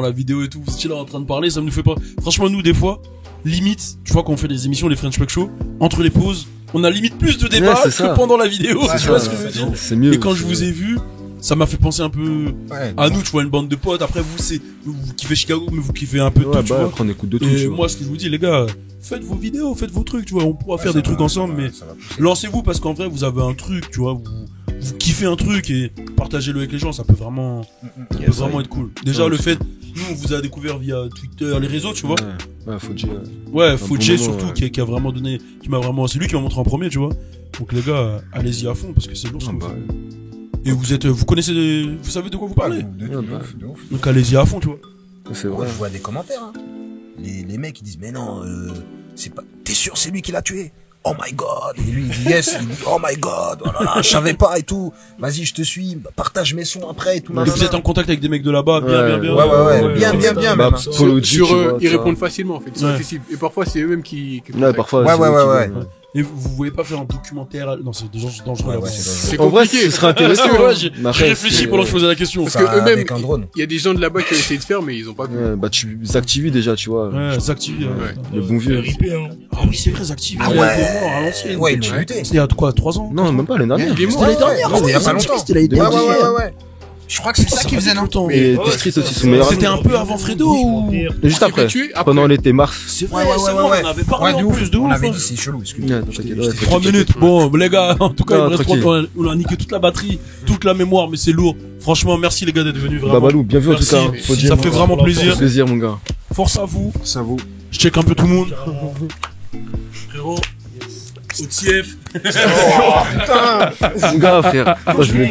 la vidéo et tout, vous étiez là en train de parler, ça me fait pas... Franchement, nous, des fois, limite, tu vois, quand on fait des émissions, les French Plug Show, entre les pauses, on a limite plus de débats Ouais, c'est que ça. pendant la vidéo, C'est tu vois ça, ce que je veux dire? c'est mieux. Et quand je vous ai vu, ça m'a fait penser un peu Ouais. à nous, tu vois, une bande de potes. Après, vous kiffez Chicago, mais vous kiffez un peu de Ouais, tout, tu bah, vois. après, on écoute de tout, Et tu vois. moi, ce que je vous dis, les gars, faites vos vidéos, faites vos trucs, tu vois. On pourra faire des trucs ensemble, mais lancez-vous parce qu'en vrai, vous avez un truc, tu vois. Vous kiffez un truc et partagez-le avec les gens, ça peut vraiment, être cool. Déjà, le fait, nous, on vous a découvert via Twitter, les réseaux, tu vois. Ouais, faut dire. Ouais, Un Fauché bon moment, surtout, ouais. qui a vraiment donné, c'est lui qui m'a montré en premier, tu vois. Donc les gars, allez-y à fond parce que c'est lourd. ce que vous bah, faites. Et vous connaissez, vous savez de quoi vous parlez. De ouf. Donc allez-y à fond, tu vois. C'est Ouais, vrai. je vois des commentaires, hein. Les mecs, ils disent, mais non, c'est pas, t'es sûr, c'est lui qui l'a tué? Oh my god. Et lui, il dit yes, il dit, oh my god, oh là là, je savais pas et tout. Vas-y, je te suis, partage mes sons après et tout. Et nanana. vous êtes en contact avec des mecs de là-bas, bien. Ouais, bien, bien, Bah, même. Polo G, tu vois, Ils ça. répondent facilement, en fait. Ils sont Ouais. accessibles. Et parfois, c'est eux-mêmes qui Ouais, parfois. Ouais, c'est ouais, eux qui ouais, vont- Et vous voulez pas faire un documentaire? Non, c'est déjà dangereux. Ouais, C'est En vrai, compliqué. ce serait intéressant. Ouais, j'ai Mais après, réfléchi c'est- pendant que je posais la question. Parce que eux-mêmes, avec un drone. il y a des gens de là-bas qui ont essayé de faire, mais ils ont pas pu. Bah, Zach TV déjà, tu vois. Ouais, Zach TV. Le bon vieux. Ripé, hein. Ah oui, c'est vrai, Zach TV. Ah il ouais. est mort à l'ancienne. Ouais, ils l'ont buté. C'était il y a quoi, 3 ans? Non, même pas l'année dernière. Il est mort. C'était l'année dernière. Ouais, C'était il y a pas Zach longtemps. TV, c'était l'année Ouais, dernière. ouais. Je crois que c'est ça qu'ils faisaient, non? Et T-Street aussi, son meilleur. C'était un peu avant Fredo ou? Et juste après. tué après. Pendant l'été mars. C'est vrai, c'est vrai, on en avait parlé en plus de On ouf. avait hein. dit c'est chelou, excuse-moi. Ouais, t'inquiète, ouais, 3 minutes. Bon, les gars, en tout cas, Non, il me reste tranquille. on a niqué toute la batterie, toute la mémoire, mais c'est lourd. Franchement, merci les gars d'être venus vraiment. Babalou, bien vu en tout Merci. cas. Faut dire. Ça fait vraiment plaisir. Plaisir, mon gars. Force à vous. Ça vaut. Je check un peu tout le monde. Frérot. OTF. Mon gars, frère. Moi, je voulais.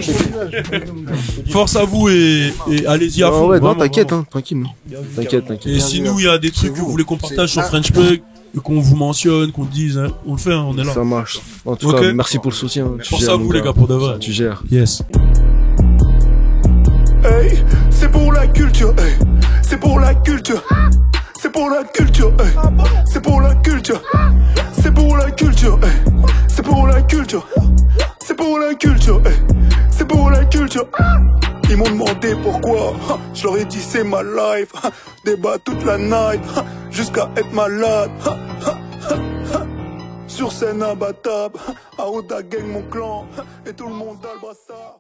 Force à vous et allez-y à Ah fond. ouais, non, vraiment, t'inquiète, vraiment. hein, tranquille. T'inquiète. Et si nous, il y a des trucs que vous voulez qu'on partage sur French Plug, et qu'on vous mentionne, qu'on dise, hein, on le fait, hein, on est là. Ça marche. En tout Ok. cas, merci pour le soutien. Tu Force gères, à mon vous les gars, pour de vrai. Tu gères. Yes. Hey, c'est pour la culture, hey. C'est pour la culture. C'est pour la culture, hey. C'est pour la culture. C'est pour la culture, hey. C'est pour la culture. C'est pour la culture, hey. C'est pour la culture. Ils m'ont demandé pourquoi. Je leur ai dit c'est ma life. Débat toute la night jusqu'à être malade. Sur scène imbattable. À Oda gang mon clan et tout le monde a le brassard.